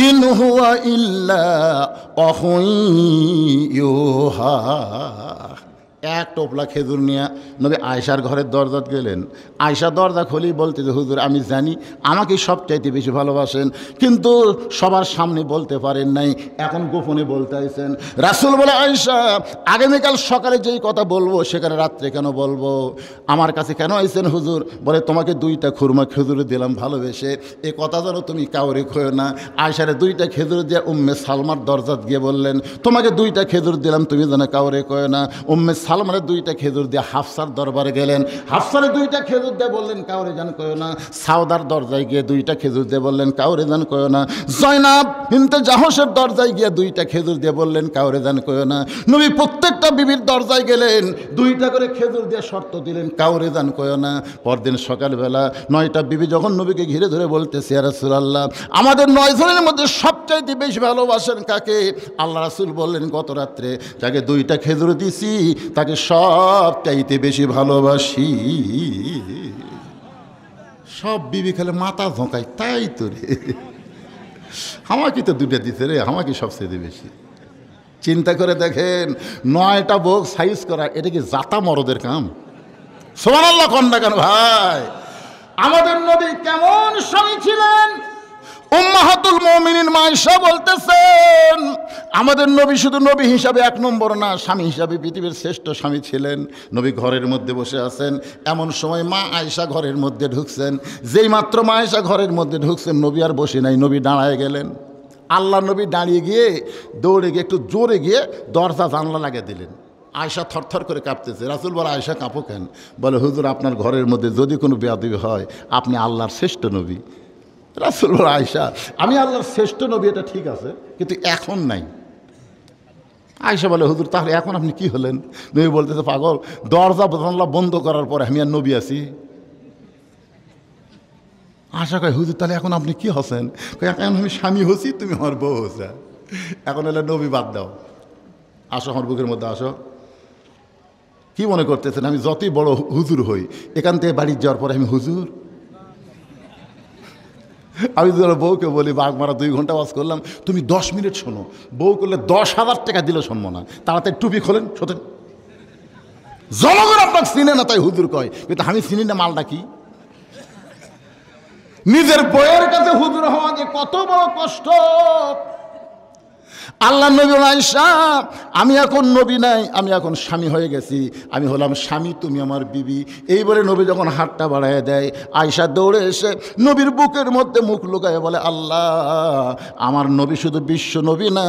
ইন হুয়া ইল্লা ওয়াহয়ুন ইউহা। 1 টোপলা খেজুর নিয়ে নবী আয়েশার ঘরের দরজাত গেলেন। আয়েশা দরজা খুলেই বলতে যে, হুজুর আমি জানি আমাকে সবচাইতে বেশি ভালোবাসেন, কিন্তু সবার সামনে বলতে পারেন নাই, এখন গোপনে বলতে আইছেন। রাসূল বলে, আয়েশা, আগামীকাল সকালে যেই কথা বলবো সেখানে রাত্রে কেন বলবো? আমার কাছে কেন আইছেন হুজুর? বলে, তোমাকে 2টা খুরমা খেজুর দিলাম ভালোবেসে, এ কথা যেন তুমি কাউরে কইও না। আয়েশারে 2টা খেজুর দিয়ে উম্মে সালমার দরজাত গিয়ে বললেন, তোমাকে 2টা খেজুর দিলাম, তুমি যেন কাউরে কইও না। উম্মে সালমানের 2টা খেজুর দিয়ে হাফসার দরবারে গেলেন। হাফসারে 2টা খেজুর দিয়ে বললেন কাউরে জান কয়ো না। সাউদার দরজায় গিয়ে 2টা খেজুর দিয়ে বললেন কাউরে জান কয়ো না। জয়নাব বিনতে জাহশের দরজায় গিয়ে 2টা খেজুর দিয়ে বললেন কাউরে জান কয়ো না। নবী প্রত্যেকটা বিবির দরজায় গেলেন, 2টা করে খেজুর দিয়ে শর্ত দিলেন কাউরে জান কয়ো না। পরদিন সকালবেলা 9টা বিবি যখন নবীকে ঘিরে ধরে বলতেছে ইয়া রাসূলুল্লাহ, আমাদের 9 জনের মধ্যে সবচাইতে বেশি ভালোবাসেন কাকে? আল্লাহ রাসূল বললেন গত রাত্রে যাকে 2টা খেজুর দিছি তাকে সবচাইতে বেশি ভালোবাসি। সব বিবি খেলে মাথা ঝোঁকায়, তাই তো রে, আমাকে তো 2টা দিতে রে, আমাকে সবচেয়ে বেশি। চিন্তা করে দেখেন, 9টা বউ সাইজ করা, এটা কি জাতা মরদের কাম? সুবহানাল্লাহ কোন না কেন ভাই? আমাদের নবী কেমন স্বামী ছিলেন? উম্মাহাতুল মুমিনিন মায়েশা বলতেছেন আমাদের নবী শুধু নবী হিসাবে 1 নম্বর না, স্বামী হিসাবে পৃথিবীর শ্রেষ্ঠ স্বামী ছিলেন। নবী ঘরের মধ্যে বসে আছেন, এমন সময় মা আয়েশা ঘরের মধ্যে ঢুকছেন। যেই মাত্র মা আয়েশা ঘরের মধ্যে ঢুকছেন, নবী আর বসে নাই, নবী দাঁড়ায় গেলেন। আল্লাহ নবী দাঁড়িয়ে গিয়ে দৌড়ে গিয়ে একটু জোরে গিয়ে দরজা জানলা লাগিয়ে দিলেন। আয়েশা থরথর করে কাঁপতেছে। রাসূল বলে আয়েশা কাঁপো কেন? বলে হুজুর আপনার ঘরের মধ্যে যদি কোনো বেয়াদবি হয়, আপনি আল্লাহর শ্রেষ্ঠ নবী। রাসূল বলে আয়েশা আমি আল্লাহর শ্রেষ্ঠ নবী এটা ঠিক আছে, কিন্তু এখন নাই। আয়েশা বলে হুজুর তাহলে এখন আপনি কি হলেন? নবী বলতেছে পাগল, দরজা জানলা বন্ধ করার পরে আমি আর নবী আছি। আশা কয় হুজুর তাহলে এখন আপনি কি হচ্ছেন? এখন আমি স্বামী হচ্ছি, তুমি আমার বউ হচ্ছে, এখন হলে নবী বাদ দাও, আসো আমার বুকের মধ্যে আসো। কি মনে করতেছেন আমি যতই বড় হুজুর হই, এখান থেকে বাড়ি যাওয়ার পরে আমি হুজুর? আমি বউকে বলি বাঘমারা 2 ঘন্টা ওয়াজ করলাম, তুমি 10 মিনিট শোনো। বউ করলে 10,000 টাকা দিলে শুনবো না। তাড়াতাড়ি টুপি খোলেন, শোতেন। জনগণ আপনাকে চিনে না তাই হুজুর কয়, কিন্তু আমি চিনি না মালটা কি। নিজের বউয়ের কাছে হুজুর হওয়া যে কত বড় কষ্ট। আল্লাহ নবী আয়েশা আমি এখন নবী নাই, আমি এখন স্বামী হয়ে গেছি, আমি হলাম স্বামী, তুমি আমার বিবি। এইবারে নবী যখন হাতটা বাড়ায় দেয়, আয়েশা দৌড়ে এসে নবীর বুকের মধ্যে মুখ লুকায় বলে আল্লাহ আমার নবী শুধু বিশ্ব নবী না,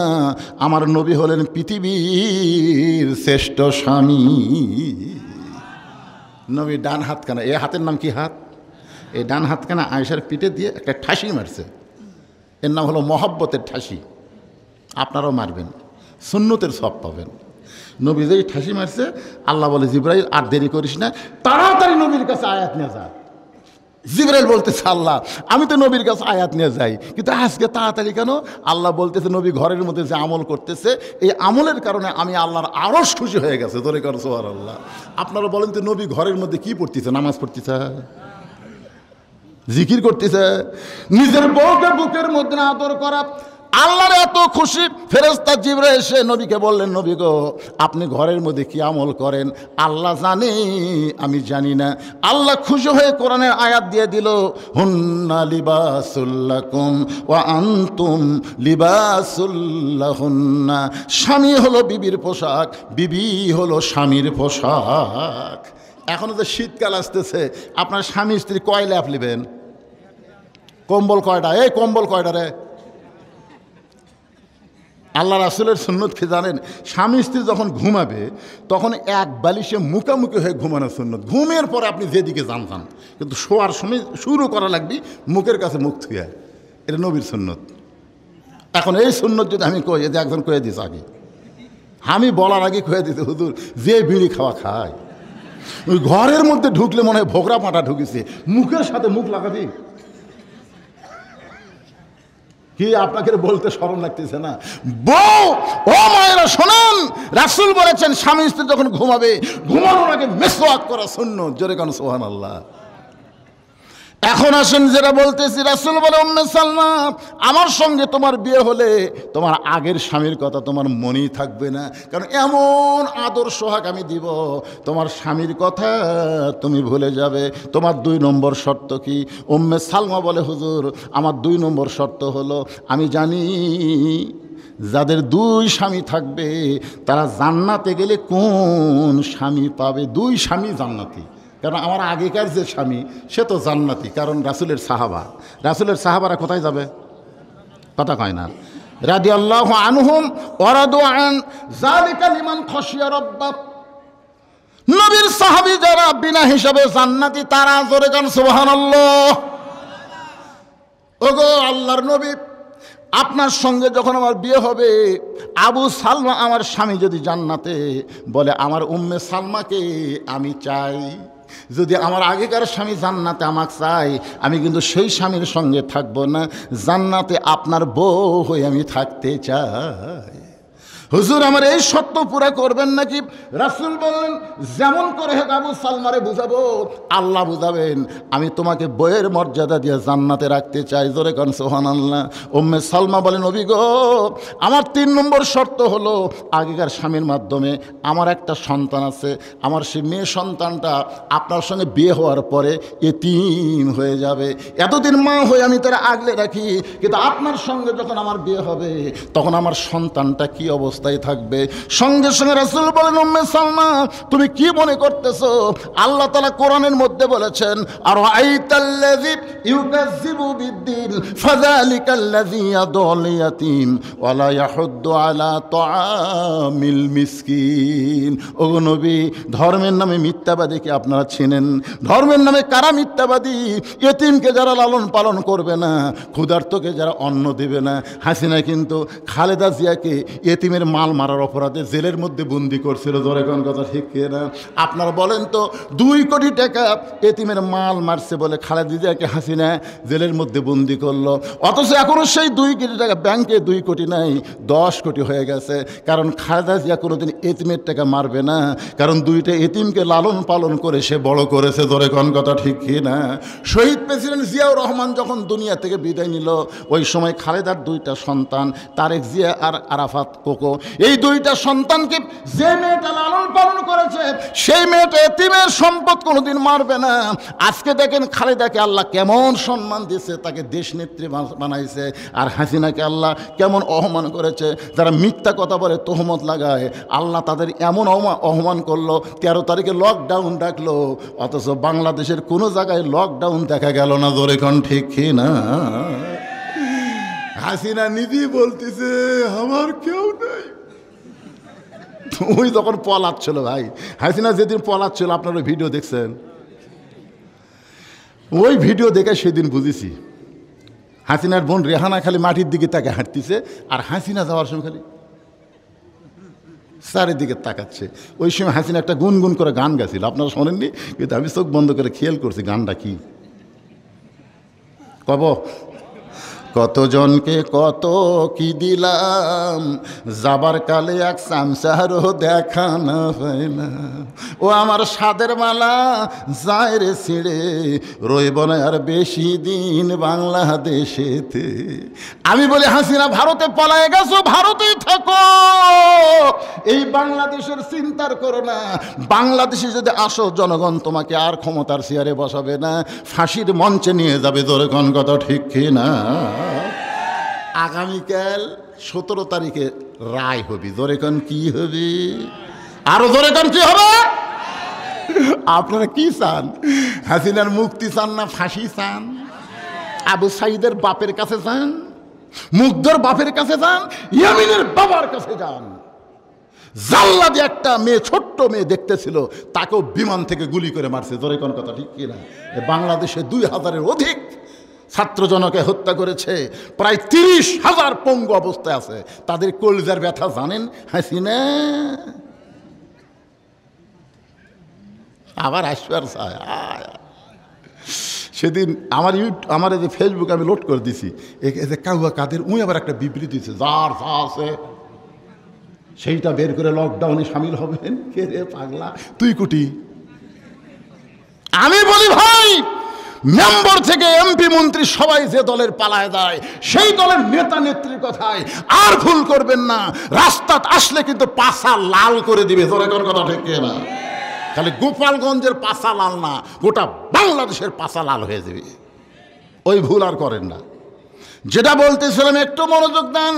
আমার নবী হলেন পৃথিবীর শ্রেষ্ঠ স্বামী। নবী ডান হাতখানা, এই হাতের নাম কি হাত? এই ডান হাতখানা আয়েশার পিঠে দিয়ে একটা ঠাসি মারছে, এর নাম হলো মহব্বতের ঠাসি। আপনারাও মারবেন, সুন্নতের সব পাবেন। নবী যেই ঠাসি মারছে, আল্লাহ বলে জিবরাইল আর দেরি করিস না, তাড়াতাড়ি নবীর কাছে আয়াত নিয়ে যা। জিবরাইল বলতেছে আল্লাহ আমি তো নবীর কাছে আয়াত নিয়ে যাই, কিন্তু আজকে তাড়াতাড়ি কেন? আল্লাহ বলতেছে নবী ঘরের মধ্যে যে আমল করতেছে, এই আমলের কারণে আমি আল্লাহর আরশ খুশি হয়ে গেছে। তোরে কর সুবহানাল্লাহ। আপনারা বলেন তো নবী ঘরের মধ্যে কি পড়তেছে? নামাজ পড়তেছে, জিকির করতেছে। নিজের বউকে বুকের মধ্যে আদর করা আল্লাহর এত খুশি। ফেরেশতা জিবরাইল এসে নবীকে বললেন নবী গো আপনি ঘরের মধ্যে কি আমল করেন? আল্লাহ জানে, আমি জানি না। আল্লাহ খুশি হয়ে কোরআনের আয়াত দিয়ে দিল, হুন্না লিবাসুল লাকুম ওয়া আনতুম লিবাসুল লাহুন্না। স্বামী হলো বিবির পোশাক, বিবি হলো স্বামীর পোশাক। এখনো তো শীতকাল আসতেছে, আপনার স্বামী স্ত্রী কয় ল্যাপ নেবেন? কম্বল কয়টা? এই কম্বল কয়টা রে? আল্লাহ রাসূলের সুন্নত কি জানেন? স্বামী স্ত্রী যখন ঘুমাবে তখন এক বালিশে মুখামুখি হয়ে ঘুমানো সুন্নত। ঘুমের পরে আপনি যেদিকে যান, কিন্তু শোয়ার সময় শুরু করা লাগবে মুখের কাছে মুখ থুয়ে। এটা নবীর সুন্নত। এখন এই সুন্নত যদি আমি কই, যে একজন কয়ে দিস আগে, আমি বলার আগে কয়ে দিতে হুজুর যে বিড়ি খাওয়া খায়, ওই ঘরের মধ্যে ঢুকলে মনে হয় ভোগরা পাটা ঢুকেছে, মুখের সাথে মুখ লাগাবি কি? আপনাকে বলতে শরম লাগতেছে না? বউ ও মায়েরা শোনেন, রাসূল বলেছেন স্বামী স্ত্রী যখন ঘুমাবে, ঘুমানোর আগে মিসওয়াক করা সুন্নাত। জোরে কান সুবহানাল্লাহ। এখন আসেন যেটা বলতেছি, রাসূল বলে উম্মে সালমা আমার সঙ্গে তোমার বিয়ে হলে তোমার আগের স্বামীর কথা তোমার মনেই থাকবে না, কারণ এমন আদর সোহাগ আমি দিব, তোমার স্বামীর কথা তুমি ভুলে যাবে। তোমার 2 নম্বর শর্ত কি? উম্মে সালমা বলে হুজুর আমার 2 নম্বর শর্ত হলো আমি জানি যাদের 2 স্বামী থাকবে তারা জান্নাতে গেলে কোন স্বামী পাবে। 2 স্বামী জান্নাতি, কারণ আমার আগেকার যে স্বামী সে তো জান্নাতি, কারণ রাসূলের সাহাবা। রাসূলের সাহাবারা কোথায় যাবে? কথা কয় না। রাদিয়াল্লাহু আনহুম ওয়া রাদু আন যালিকা লিমান খাশিয়া রাব্বাহ। নবীর সাহাবী যারা বিনা হিসাবে জান্নাতি তারা জোরে গান সুবহানাল্লাহ। ওগো আল্লাহর নবী, আপনার সঙ্গে যখন আমার বিয়ে হবে, আবু সালমা আমার স্বামী যদি জান্নাতে, বলে আমার উম্মে সালমাকে আমি চাই। যদি আমার আগেকার স্বামী জান্নাতে আমাকে চাই, আমি কিন্তু সেই স্বামীর সঙ্গে থাকবো না, জান্নাতে আপনার বউ হয়ে আমি থাকতে চাই। হুজুর আমার এই শর্ত পুরা করবেন নাকি? রাসূল বললেন, যেমন করে হোক আবু সালমারে বুঝাবো, আল্লাহ বুঝাবেন, আমি তোমাকে বইয়ের মর্যাদা দিয়ে জান্নাতে রাখতে চাই। জোরে কান সুবহানাল্লাহ। উম্মে সালমা বলেন, নবী গো, আমার 3 নম্বর শর্ত হলো, আগেকার স্বামীর মাধ্যমে আমার একটা সন্তান আছে, আমার সেই মেয়ে সন্তানটা আপনার সঙ্গে বিয়ে হওয়ার পরে এতিম হয়ে যাবে। এতদিন মা হয়ে আমি তারা আগলে রাখি, কিন্তু আপনার সঙ্গে যখন আমার বিয়ে হবে, তখন আমার সন্তানটা কি অবস্থা থাকবে? সঙ্গে সঙ্গে রাসূল বলেন, উম্মে সালমা তুমি কি মনে করতেছো? আল্লাহ তাআলা কোরআনের মধ্যে বলেছেন, আর আইতাল্লাযী ইউকাযযিবু বিদ্দীন ফাযালিকাল্লাযী ইয়াদুল ইয়াতীম ওয়া লা ইয়াহুদ্দু আলা তাআমিল মিসকিন। ওগো নবী, ধর্মের নামে মিথ্যাবাদীকে আপনারা চেনেন? ধর্মের নামে কারা মিথ্যাবাদী? এতিমকে যারা লালন পালন করবে না, ক্ষুধার্তকে যারা অন্ন দেবে না। হাসিনা কিন্তু খালেদা জিয়াকে এতিমের মাল মারার অপরাধে জেলের মধ্যে বন্দি করছিল। ধরে কোন কথা ঠিক না? আপনারা বলেন তো, 2 কোটি টাকা এতিমের মাল মারছে বলে খালেদা জিয়াকে হাসিনা জেলের মধ্যে বন্দি করলো, অথচ এখনও সেই 2 কোটি টাকা ব্যাংকে 2 কোটি নাই, 10 কোটি হয়ে গেছে। কারণ খালেদা জিয়া কোনোদিন এতিমের টাকা মারবে না, কারণ 2টা এতিমকে লালন পালন করে সে বড় করেছে। ধরে কোন কথা ঠিক না? শহীদ প্রেসিডেন্ট জিয়াউর রহমান যখন দুনিয়া থেকে বিদায় নিল, ওই সময় খালেদার 2টা সন্তান, তারেক জিয়া আর আরাফাত কোকো, এই 2টা সন্তানকে যে মেয়েটা লালন পালন করেছে, সেই মেয়েটা এতিমের সম্পদ কোনোদিন মারবে না। আজকে দেখেন খালেদাকে আল্লাহ কেমন সম্মান দিয়েছে, তাকে দেশ নেত্রী বানাইছে। আর হাসিনাকে আল্লাহ কেমন অপমান করেছে। যারা মিথ্যা কথা বলে, তোহমত লাগায়, আল্লাহ তাদের এমন অপমান করলো। 13 তারিখে লকডাউন ডাকলো, অথচ বাংলাদেশের কোনো জায়গায় লকডাউন দেখা গেল না। জোরে কোন ঠিক না? হাসিনা নিজেই বলতেছে আমার কেউ নাই। ওই যখন পলাচ্ছিল, ভাই হাসিনা যেদিন পলাচ্ছিল, আপনারা ভিডিও দেখছেন, ওই ভিডিও দেখে সেদিন বুঝেছি হাসিনার বোন রেহানা খালি মাটির দিকে তাকে হাঁটতেছে, আর হাসিনা যাওয়ার সময় খালি চারিদিকে তাকাচ্ছে। ওই সময় হাসিনা একটা গুনগুন করে গান গাছিল, আপনারা শোনেননি, কিন্তু আমি চোখ বন্ধ করে খেয়াল করছি গানটা কি। কব কতজনকে কত কি দিলাম, যাবার কালে এক সামসারও দেখা না পাইলাম। ও আমার সাদের মালা যায় রে ছিঁড়ে, রইব না আর বেশি দিন বাংলাদেশেতে। আমি বলি, হাসিনা ভারতে পলায় গেছো, ভারতেই থাকো, এই বাংলাদেশের চিন্তার করো না। বাংলাদেশে যদি আসো, জনগণ তোমাকে আর ক্ষমতার চেয়ারে বসাবে না, ফাঁসির মঞ্চে নিয়ে যাবে। ধরে কোন কথা ঠিক না? আগামীকাল 17 তারিখে রায় হবি। ধরে কোন কি হবে? আরো ধরে কোন কি হবে? আপনারা কি চান? হাসিনার মুক্তি চান না ফাঁসি চান? আবু সাইদের বাপের কাছে যান, মুগ্ধর বাপের কাছে যান, ইয়ামিনের বাবার কাছে যান। জাল্লাদি একটা মেয়ে, ছোট্ট মেয়ে দেখতেছিল, তাকেও বিমান থেকে গুলি করে মারছে। ধরে কোন কথা ঠিক কিনা? বাংলাদেশে 2000-এর অধিক ছাত্রজনকে হত্যা করেছে, প্রায় 30,000 পঙ্গু অবস্থায় আছে। তাদের কলিজার ব্যথা জানেন হাসিনা? আবার আসবার চায়। সেদিন আমার এই যে ফেসবুক আমি লোড করে দিছি, যে কাউয়া কাদের উনি আবার একটা বিবৃতি দিচ্ছে, যার যা আছে সেইটা বের করে লকডাউনে সামিল হবেন। কে রে পাগলা, তুই কুটি? আমি বলি ভাই, মেম্বার থেকে এমপি মন্ত্রী সবাই যে দলের পালায় যায়, সেই দলের নেতা নেত্রীর কথায় আর ভুল করবেন না। রাস্তাত আসলে কিন্তু পাছা লাল করে দিবে। জোরে কোন কথা ঠিক না? খালি গোপালগঞ্জের পাছা লাল না, গোটা বাংলাদেশের পাছা লাল হয়ে যাবে। ওই ভুল আর করেন না। যেটা বলতেছিলাম একটু মনোযোগ দেন।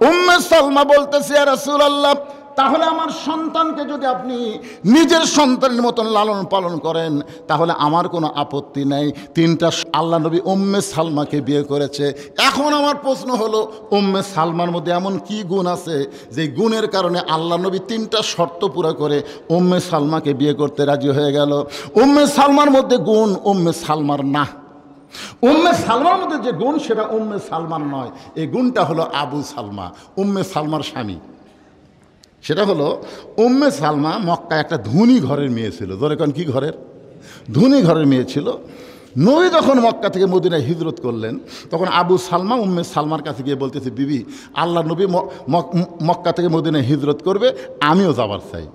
উম্মে সালমা বলতেছে, ইয়া রাসূলুল্লাহ, তাহলে আমার সন্তানকে যদি আপনি নিজের সন্তানের মতন লালন পালন করেন তাহলে আমার কোনো আপত্তি নেই। তিনটা আল্লাহ নবী উম্মে সালমাকে বিয়ে করেছে। এখন আমার প্রশ্ন হলো, উম্মে সালমার মধ্যে এমন কি গুণ আছে যে গুণের কারণে আল্লাহ নবী তিনটা শর্ত পুরো করে উম্মে সালমাকে বিয়ে করতে রাজি হয়ে গেল? উম্মে সালমার মধ্যে গুণ উম্মে সালমার না। উম্মে সালমার মধ্যে যে গুণ সেটা উম্মে সালমার নয়। এই গুণটা হলো আবু সালমা, উম্মে সালমার স্বামী। সেটা হলো উম্মে সালমা মক্কায় একটা ধনী ঘরের মেয়ে ছিল। ধরে কোন কি ঘরের? ধনী ঘরের মেয়ে ছিল। নবী যখন মক্কা থেকে মদিনায় হিজরত করলেন তখন আবু সালমা উম্মে সালমার কাছে গিয়ে বলতেছে, বিবি আল্লাহ নবী মক্কা থেকে মদিনায় হিজরত করবে, আমিও যাবার চাই।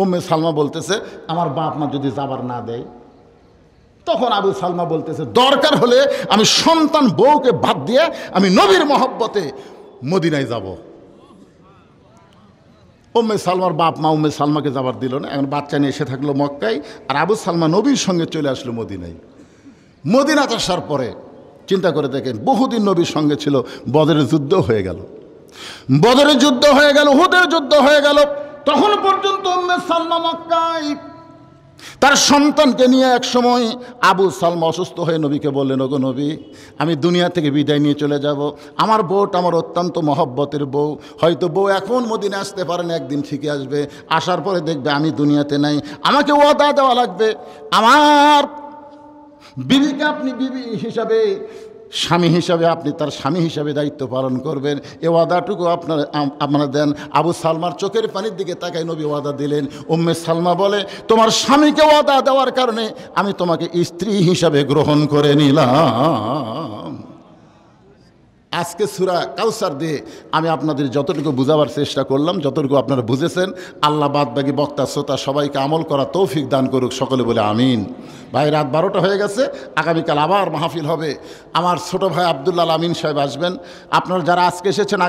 উম্মে সালমা বলতেছে, আমার বাপ মা যদি যাবার না দেয়? তখন আবু সালমা বলতেছে, দরকার হলে আমি সন্তান বউকে বাদ দিয়ে আমি নবীর মহব্বতে মদিনায় যাব। উম্মে সালমার বাপ মা উম্মে সালমাকে যাবার দিল না। এখন বাচ্চা নিয়ে এসে থাকলো মক্কায়, আর আবু সালমা নবীর সঙ্গে চলে আসলো মদিনায়। মদিনাতে আসার পরে চিন্তা করে দেখেন, বহুদিন নবীর সঙ্গে ছিল, বদরের যুদ্ধ হয়ে গেল, বদরের যুদ্ধ হয়ে গেল, উহুদের যুদ্ধ হয়ে গেল। তখন পর্যন্ত উম্মে সালমা মক্কায় তার সন্তানকে নিয়ে এক সময় আবু সালমা অসুস্থ হয়ে নবীকে বললেন, ওগো নবী, আমি দুনিয়া থেকে বিদায় নিয়ে চলে যাব। আমার বউটা আমার অত্যন্ত মহব্বতের বউ, হয়তো বউ এখন মদিনে আসতে পারেন, একদিন ঠিকই আসবে, আসার পরে দেখবে আমি দুনিয়াতে নাই, আমাকে ওয়াদা দেওয়া লাগবে, আমার বিবিকে আপনি বিবি হিসাবে, স্বামী হিসাবে আপনি তার স্বামী হিসাবে দায়িত্ব পালন করবেন, এ ওয়াদাটুকু আপনারা দেন। আবু সালমার চোখের পানির দিকে তাকাই নবী ওয়াদা দিলেন। উম্মে সালমা বলে, তোমার স্বামীকে ওয়াদা দেওয়ার কারণে আমি তোমাকে স্ত্রী হিসাবে গ্রহণ করে নিলাম। আজকে সূরা কাউসার দিয়ে আমি আপনাদের যতটুকু বুঝাবার চেষ্টা করলাম, যতটুকু আপনারা বুঝেছেন, আল্লাহ বাদবাকি বক্তা শ্রোতা সবাইকে আমল করা তৌফিক দান করুক, সকলে বলে আমিন। ভাই, রাত 12টা হয়ে গেছে, আগামীকাল আবার মাহফিল হবে। আমার ছোট ভাই আব্দুল্লাহ আমিন সাহেব আসবেন। আপনারা যারা আজকে এসেছেন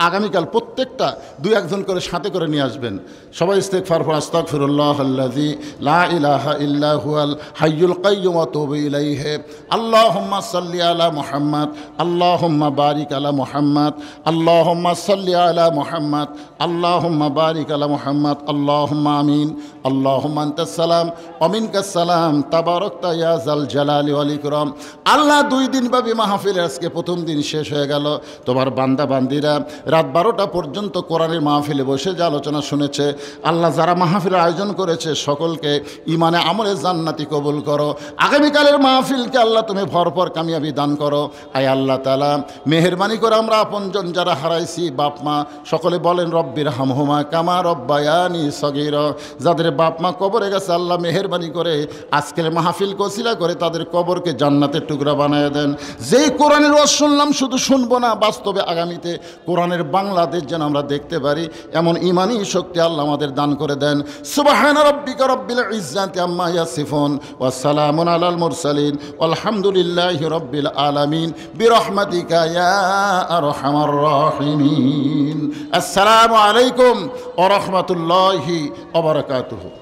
আগামীকাল প্রত্যেকটা 2-1 করে সাথে করে নিয়ে আসবেন। সবাই ইস্তিগফার পড়ুন, আস্তাগফিরুল্লাহাল্লাযী লা ইলাহা ইল্লা হুয়াল হাইয়ুল কাইয়্যুম ওয়া তুবু ইলাইহি। আল্লাহুম্মা সাল্লি আলা মুহাম্মাদ, আল্লাহুম্মা বারিক আলা মুহাম্মাদ, আল্লাহুম্মা সাল্লি আলা মুহাম্মাদ, আল্লাহুম্মা বারিক আলা মুহাম্মাদ, আল্লাহুম্মা আমিন। আল্লাহুম্মা আনতাস সালাম ওয়া মিনকাস সালাম, তাবারাকতা ইয়া যাল জালালি ওয়াল ইকরাম। আল্লাহ 2 দিনব্যাপী মাহফিলের আজকে প্রথম দিন শেষ হয়ে গেল। তোমার বান্দা বান্দিরা রাত 12টা পর্যন্ত কোরআনের মাহফিলে বসে যে আলোচনা শুনেছে, আল্লাহ যারা মাহফিলের আয়োজন করেছে সকলকে ইমানে আমলে জান্নাতি কবুল করো। আগামীকালের মাহফিলকে আল্লাহ তুমি ভরপুর কামিয়াবি দান করো। আয় আল্লাহ তাআলা, মেহেরবানি করে আমরা আপনজন যারা হারাইছি, বাপ মা, সকলে বলেন রব্বির হামহুমা কামা রব্বায়ানি সগীরা। যাদের বাপ মা কবরে গেছে, আল্লাহ মেহেরবানি করে আজকের মাহফিল কসিলা করে তাদের কবরকে জান্নাতের টুকরা বানায় দেন। যেই কোরআনের ওয়াজ শুনলাম শুধু শুনবো না, বাস্তবে আগামীতে কোরআনের বাংলাদেশ যেন আমরা দেখতে পারি, এমন ইমানি শক্তি আল্লাহ আমাদের দান করে দেন। সুবহানা রাব্বিকা রাব্বিল ইজ্জাতি আম্মা ইয়াসিফুন ওয়া সালামুন আলাল মুরসালিন আলহামদুলিল্লাহি রাব্বিল আলামিন বিরহমাতিকা ইয়া আরহামার রাহিমিন। আসসালামু আলাইকুম ওয়া রাহমাতুল্লাহি ওয়া বারাকাতুহু।